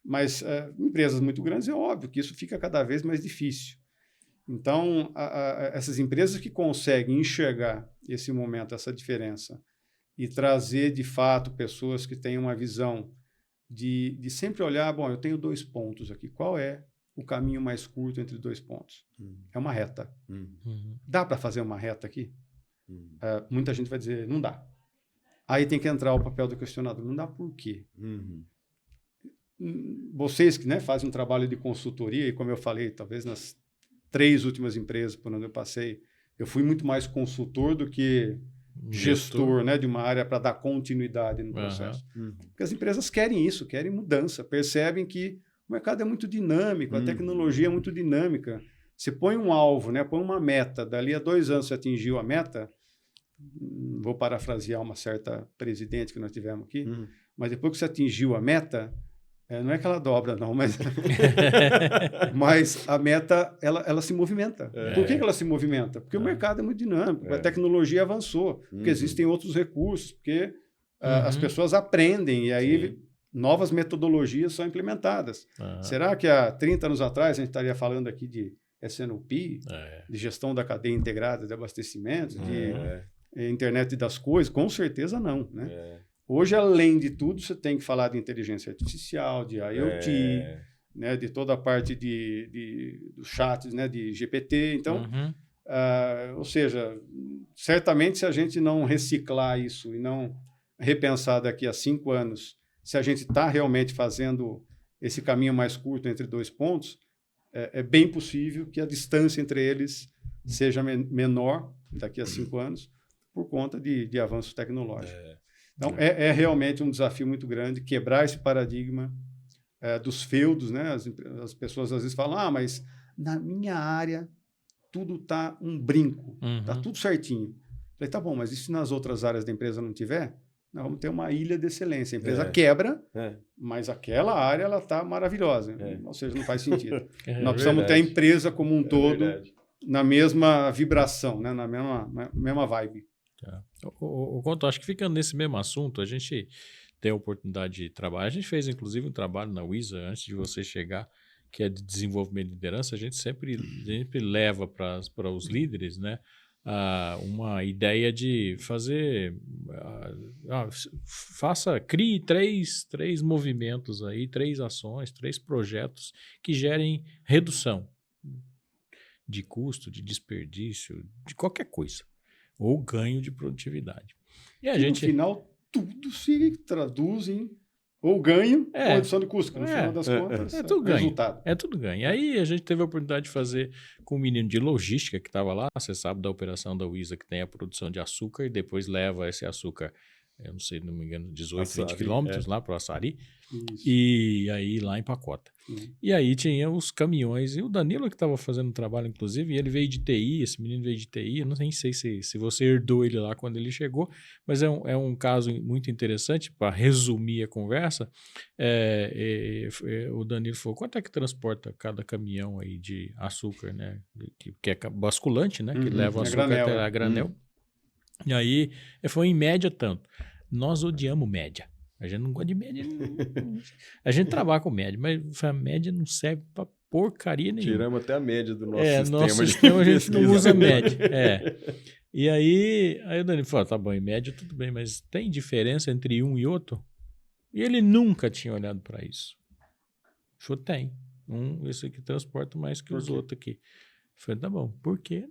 mas empresas muito grandes, é óbvio que isso fica cada vez mais difícil. Então, essas empresas que conseguem enxergar esse momento, essa diferença, e trazer, de fato, pessoas que têm uma visão de sempre olhar, bom, eu tenho 2 pontos aqui, qual é o caminho mais curto entre 2 pontos? É uma reta. Dá para fazer uma reta aqui? Muita gente vai dizer, não dá. Aí tem que entrar o papel do questionador, não dá por quê? Vocês que fazem um trabalho de consultoria, e como eu falei, talvez nas 3 últimas empresas por onde eu passei, eu fui muito mais consultor do que gestor, de uma área para dar continuidade no processo. Porque as empresas querem isso, querem mudança, percebem que o mercado é muito dinâmico, a tecnologia é muito dinâmica. Você põe um alvo, põe uma meta, dali a 2 anos você atingiu a meta, vou parafrasear uma certa presidente que nós tivemos aqui, mas depois que você atingiu a meta, não é que ela dobra, não, mas, mas a meta, ela se movimenta. Por que ela se movimenta? Porque o mercado é muito dinâmico, a tecnologia avançou, porque existem outros recursos, porque as pessoas aprendem e aí novas metodologias são implementadas. Será que há 30 anos atrás a gente estaria falando aqui de SNOP, de gestão da cadeia integrada de abastecimento, de internet das coisas? Com certeza não, né? Hoje, além de tudo, você tem que falar de inteligência artificial, de IoT, de toda a parte dos chats, de GPT. Então, ou seja, certamente se a gente não reciclar isso e não repensar daqui a 5 anos, se a gente está realmente fazendo esse caminho mais curto entre 2 pontos, é bem possível que a distância entre eles seja menor daqui a 5 anos por conta de avanços tecnológicos. Então, é realmente um desafio muito grande quebrar esse paradigma dos feudos, As pessoas às vezes falam, mas na minha área tudo está um brinco, está tudo certinho. Falei, tá bom, mas e se nas outras áreas da empresa não tiver? Nós vamos ter uma ilha de excelência. A empresa quebra, mas aquela área ela está maravilhosa. Ou seja, não faz sentido. Nós precisamos ter a empresa como um todo na mesma vibração, na mesma vibe. O Conto, acho que ficando nesse mesmo assunto, a gente tem a oportunidade de trabalhar. A gente fez, inclusive, um trabalho na Wiza, antes de você chegar, que é de desenvolvimento de liderança. A gente sempre leva para os líderes, uma ideia de fazer... crie três movimentos aí, 3 ações, 3 projetos que gerem redução de custo, de desperdício, de qualquer coisa. Ou ganho de produtividade. E no final, tudo se traduz em ou ganho ou redução de custo, que no final das contas é tudo ganho. Resultado. É tudo ganho. Aí a gente teve a oportunidade de fazer com um menino de logística que estava lá, você sabe da operação da Wiza, que tem a produção de açúcar e depois leva esse açúcar, eu não sei, não me engano, 18, 20 quilômetros lá para o Açari. Isso. E aí lá empacota. E aí tinha os caminhões, e o Danilo que estava fazendo o trabalho, inclusive, e ele veio de TI, esse menino veio de TI, eu não sei se você herdou ele lá quando ele chegou, mas é um caso muito interessante, para resumir a conversa, o Danilo falou, quanto é que transporta cada caminhão aí de açúcar, né? Que é basculante, né? Que leva o açúcar até a granel. E aí, foi em média tanto. Nós odiamos média. A gente não gosta de média. A gente trabalha com média, mas a média não serve para porcaria nenhuma. Tiramos até a média do nosso sistema. Nosso sistema a gente não usa média. E aí o Danilo falou, tá bom, em média tudo bem, mas tem diferença entre um e outro? E ele nunca tinha olhado para isso. Falou, tem. Esse aqui transporta mais que os outros aqui. Falei, tá bom, por quê?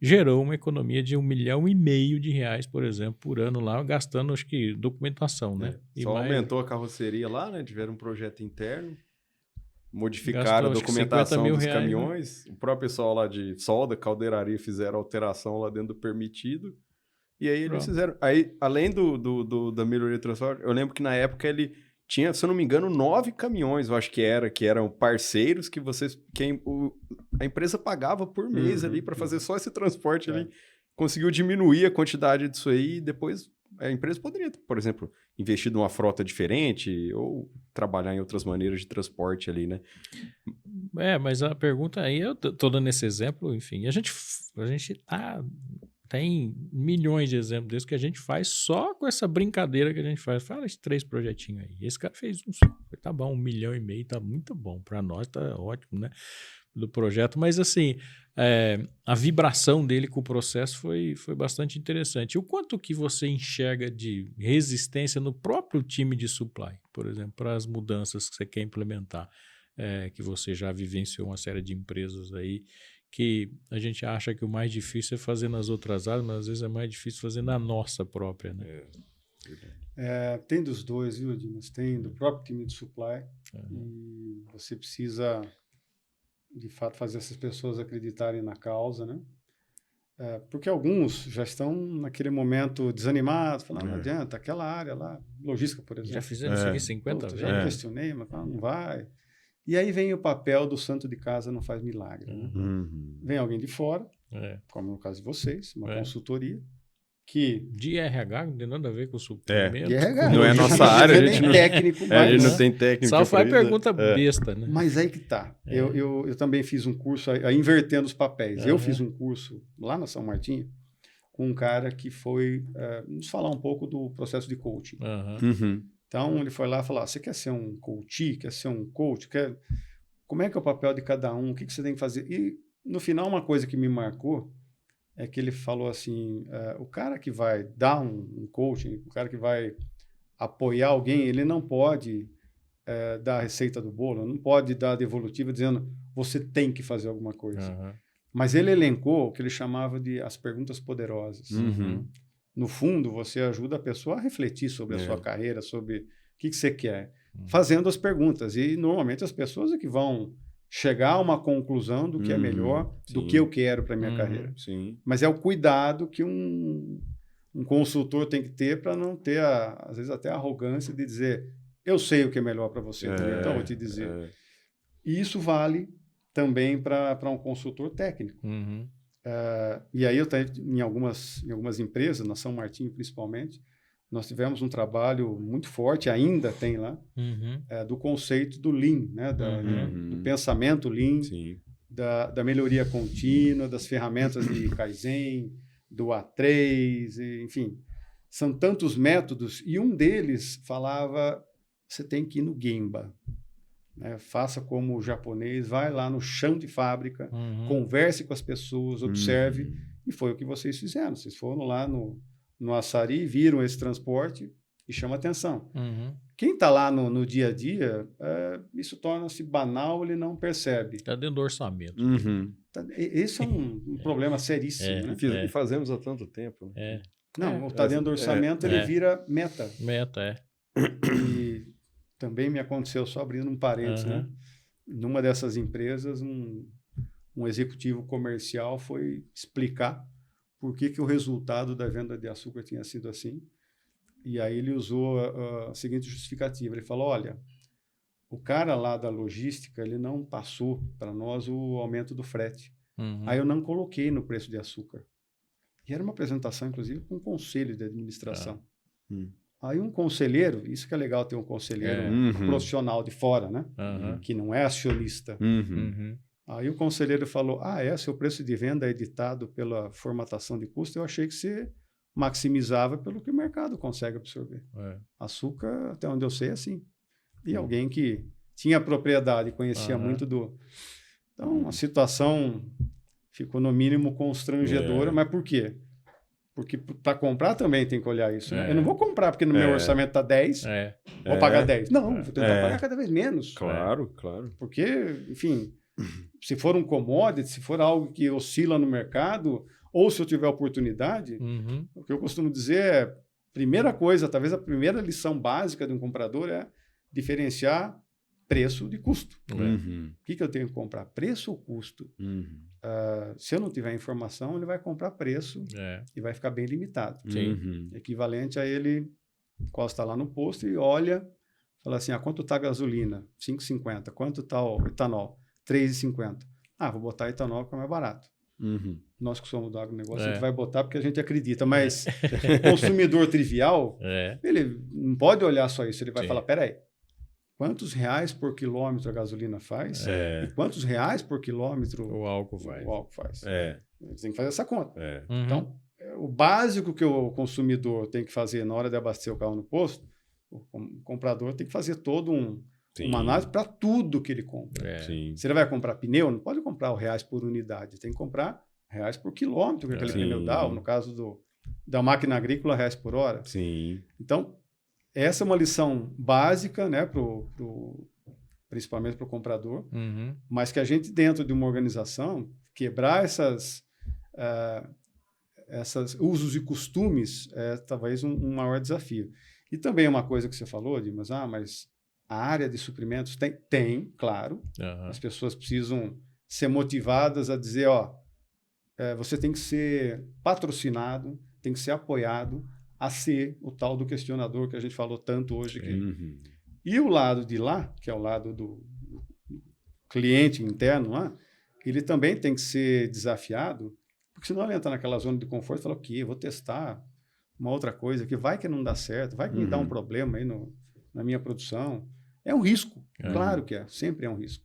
Gerou uma economia de R$1,5 milhão, por exemplo, por ano lá, gastando, acho que, documentação, né? Só aumentou a carroceria lá, né? Tiveram um projeto interno, modificaram a documentação dos caminhões, né? O próprio pessoal lá de solda, caldeiraria, fizeram alteração lá dentro do permitido, e aí eles fizeram... Aí, além da melhoria do transporte, eu lembro que na época ele tinha, se eu não me engano, 9 caminhões, eu acho que eram parceiros que a empresa pagava por mês ali para fazer só esse transporte ali. Conseguiu diminuir a quantidade disso aí e depois a empresa poderia, por exemplo, investir numa frota diferente ou trabalhar em outras maneiras de transporte ali, né? Mas a pergunta aí, eu tô dando esse exemplo, enfim, a gente tem milhões de exemplos desses que a gente faz só com essa brincadeira que a gente faz. Fala esses 3 projetinhos aí. Esse cara fez um só. Tá bom, R$1,5 milhão, tá muito bom. Para nós tá ótimo, né? Do projeto. Mas assim, a vibração dele com o processo foi bastante interessante. O quanto que você enxerga de resistência no próprio time de supply, por exemplo, para as mudanças que você quer implementar, que você já vivenciou uma série de empresas aí, que a gente acha que o mais difícil é fazer nas outras áreas, mas às vezes é mais difícil fazer na nossa própria, né? Tem dos dois, viu, Dimas? Tem do próprio time de supply e você precisa, de fato, fazer essas pessoas acreditarem na causa, né? Porque alguns já estão naquele momento desanimados, falando, não adianta, aquela área lá, logística, por exemplo. Já fizemos isso aqui 50 vezes. Já questionei, mas não vai. E aí vem o papel do santo de casa não faz milagre. Né? Vem alguém de fora, como no caso de vocês, uma consultoria, que... De RH, não tem nada a ver com o suplemento. De RH. Não é a nossa área, a gente não, técnico, a gente não tem técnico. Só faz pergunta besta, né? Mas aí que tá. Eu também fiz um curso, aí invertendo os papéis. Eu fiz um curso lá na São Martinho com um cara que foi nos falar um pouco do processo de coaching. Então, ele foi lá e falou, você quer ser um coach? Quer ser um coach? Como é que é o papel de cada um? O que você tem que fazer? E, no final, uma coisa que me marcou é que ele falou assim, o cara que vai dar um coaching, o cara que vai apoiar alguém, ele não pode dar a receita do bolo, não pode dar a devolutiva dizendo, você tem que fazer alguma coisa. Mas ele elencou o que ele chamava de as perguntas poderosas. No fundo, você ajuda a pessoa a refletir sobre a sua carreira, sobre o que você quer, fazendo as perguntas. E, normalmente, as pessoas é que vão chegar a uma conclusão do que é melhor, do que eu quero para a minha carreira. Mas é o cuidado que um consultor tem que ter para não ter, às vezes, até a arrogância de dizer eu sei o que é melhor para você, então eu vou te dizer. E isso vale também para um consultor técnico. E aí, em algumas empresas, na São Martinho principalmente, nós tivemos um trabalho muito forte, ainda tem lá, do conceito do Lean, né? Do pensamento Lean, da melhoria contínua, das ferramentas de Kaizen, do A3, enfim. São tantos métodos, e um deles falava, você tem que ir no Gemba. Né? Faça como o japonês, vai lá no chão de fábrica, converse com as pessoas, observe, e foi o que vocês fizeram. Vocês foram lá no Açari, viram esse transporte e chama atenção. Quem está lá no dia a dia, isso torna-se banal, ele não percebe. Está dentro do orçamento. Esse é um problema seríssimo. Né? E fazemos há tanto tempo. Né? Não, está dentro do orçamento, ele vira meta. Meta, também me aconteceu, só abrindo um parênteses, né? Numa dessas empresas, um executivo comercial foi explicar por que o resultado da venda de açúcar tinha sido assim. E aí ele usou a seguinte justificativa. Ele falou, olha, o cara lá da logística, ele não passou para nós o aumento do frete. Aí eu não coloquei no preço de açúcar. E era uma apresentação, inclusive, com um conselho de administração. Aí um conselheiro, isso que é legal ter um conselheiro profissional de fora, né? Que não é acionista. Aí o conselheiro falou, seu preço de venda é editado pela formatação de custo, eu achei que você maximizava pelo que o mercado consegue absorver. Açúcar, até onde eu sei, é assim. E alguém que tinha propriedade, conhecia muito do... Então, a situação ficou, no mínimo, constrangedora. Mas por quê? Porque para comprar também tem que olhar isso. Né? Eu não vou comprar porque no meu orçamento está 10, vou pagar 10. Não, vou tentar pagar cada vez menos. Claro. Porque, enfim, se for um commodity, se for algo que oscila no mercado, ou se eu tiver oportunidade, o que eu costumo dizer é, primeira coisa, talvez a primeira lição básica de um comprador é diferenciar preço de custo. O que eu tenho que comprar? Preço ou custo? Se eu não tiver informação, ele vai comprar preço e vai ficar bem limitado. Equivalente a ele encosta lá no posto e olha, fala assim, quanto está a gasolina? 5,50. Quanto está o etanol? 3,50. Vou botar etanol que é mais barato. Nós que somos do agronegócio, a gente vai botar porque a gente acredita, mas o consumidor trivial, ele não pode olhar só isso, ele vai falar, peraí, quantos reais por quilômetro a gasolina faz? E quantos reais por quilômetro o álcool faz? Você tem que fazer essa conta. Então, o básico que o consumidor tem que fazer na hora de abastecer o carro no posto, o comprador tem que fazer todo uma análise para tudo que ele compra. Se ele vai comprar pneu, não pode comprar o reais por unidade, tem que comprar reais por quilômetro que aquele pneu dá, ou no caso da máquina agrícola, reais por hora. Então, essa é uma lição básica, né, principalmente para o comprador, mas que a gente, dentro de uma organização, quebrar esses usos e costumes é talvez um maior desafio. E também uma coisa que você falou, Dimas, mas a área de suprimentos tem, claro, as pessoas precisam ser motivadas a dizer, você tem que ser patrocinado, tem que ser apoiado a ser o tal do questionador que a gente falou tanto hoje aqui. E o lado de lá, que é o lado do cliente interno lá, ele também tem que ser desafiado, porque senão ele entra naquela zona de conforto e fala, eu vou testar uma outra coisa, que vai que não dá certo, vai que me dá um problema aí na minha produção. É um risco, claro que sempre é um risco.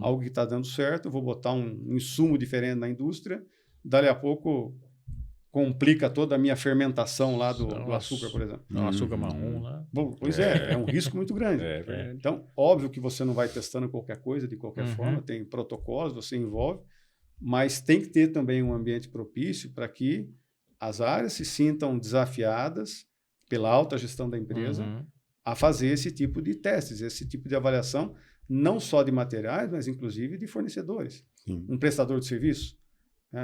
Algo que está dando certo, eu vou botar um insumo diferente na indústria, dali a pouco complica toda a minha fermentação lá do açúcar, por exemplo. Açúcar marrom lá. Bom, pois é um risco muito grande. Então, óbvio que você não vai testando qualquer coisa de qualquer forma, tem protocolos, você envolve, mas tem que ter também um ambiente propício para que as áreas se sintam desafiadas pela alta gestão da empresa a fazer esse tipo de testes, esse tipo de avaliação, não só de materiais, mas inclusive de fornecedores. Um prestador de serviço,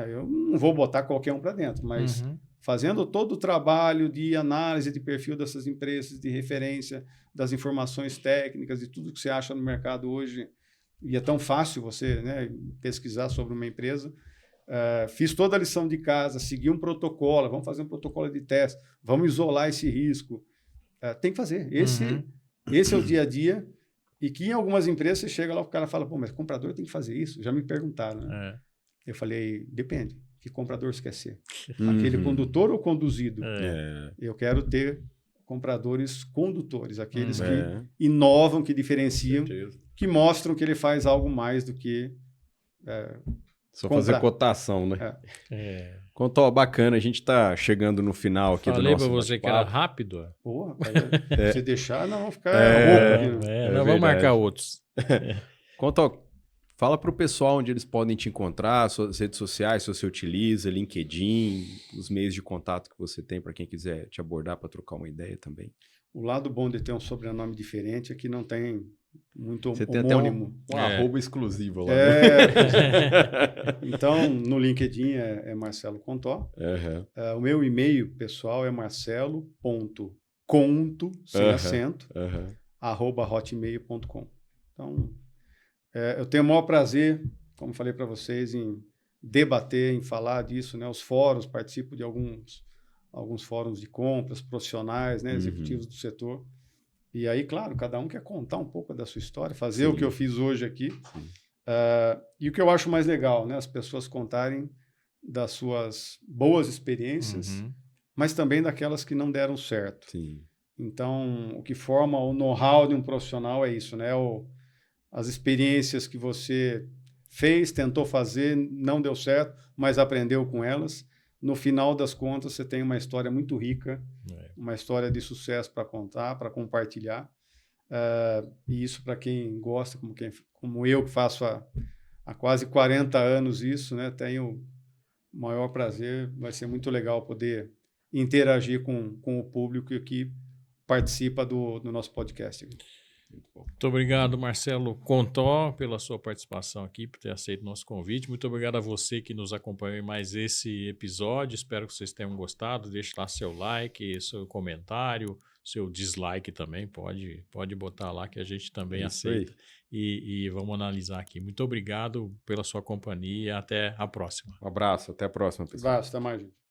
eu não vou botar qualquer um para dentro, mas fazendo todo o trabalho de análise de perfil dessas empresas, de referência das informações técnicas e tudo que você acha no mercado hoje, e é tão fácil você, né, pesquisar sobre uma empresa. Fiz toda a lição de casa, segui um protocolo, vamos fazer um protocolo de teste, vamos isolar esse risco. Tem que fazer. Esse é o dia a dia, e que em algumas empresas você chega lá, o cara fala, mas comprador tem que fazer isso? Já me perguntaram, né? Eu falei, depende. Que comprador você quer ser? Aquele condutor ou conduzido? Eu quero ter compradores condutores, aqueles que inovam, que diferenciam, que mostram que ele faz algo mais do que só comprar. Fazer cotação, né? Conto, bacana, a gente está chegando no final aqui do nosso Falei para você que era rápido. Porra, se deixar, não vou ficar rouco aqui. Não vamos marcar outros. Conto, fala para o pessoal onde eles podem te encontrar, suas redes sociais, se você utiliza, LinkedIn, os meios de contato que você tem para quem quiser te abordar para trocar uma ideia também. O lado bom de ter um sobrenome diferente é que não tem muito você homônimo. Tem até um arroba exclusivo lá. Então, no LinkedIn é Marcelo Contó. O meu e-mail pessoal é marcelo.conto, sem acento, hotmail.com. Então, eu tenho o maior prazer, como falei para vocês, em debater, em falar disso, né? Os fóruns, participo de alguns fóruns de compras profissionais, né? Executivos do setor. E aí, claro, cada um quer contar um pouco da sua história, fazer o que eu fiz hoje aqui. E o que eu acho mais legal, né? As pessoas contarem das suas boas experiências, mas também daquelas que não deram certo. Sim. Então, o que forma o know-how de um profissional é isso, né? As experiências que você fez, tentou fazer, não deu certo, mas aprendeu com elas. No final das contas, você tem uma história muito rica, uma história de sucesso para contar, para compartilhar. E isso, para quem gosta, como eu, que faço há quase 40 anos isso, né? Tenho o maior prazer. Vai ser muito legal poder interagir com o público que participa do nosso podcast aqui. Muito obrigado, Marcelo Contó, pela sua participação aqui, por ter aceito o nosso convite. Muito obrigado a você que nos acompanhou em mais esse episódio. Espero que vocês tenham gostado. Deixe lá seu like, seu comentário, seu dislike também. Pode botar lá que a gente também aceita. E vamos analisar aqui. Muito obrigado pela sua companhia. Até a próxima. Um abraço, até a próxima, pessoal. Até mais, gente.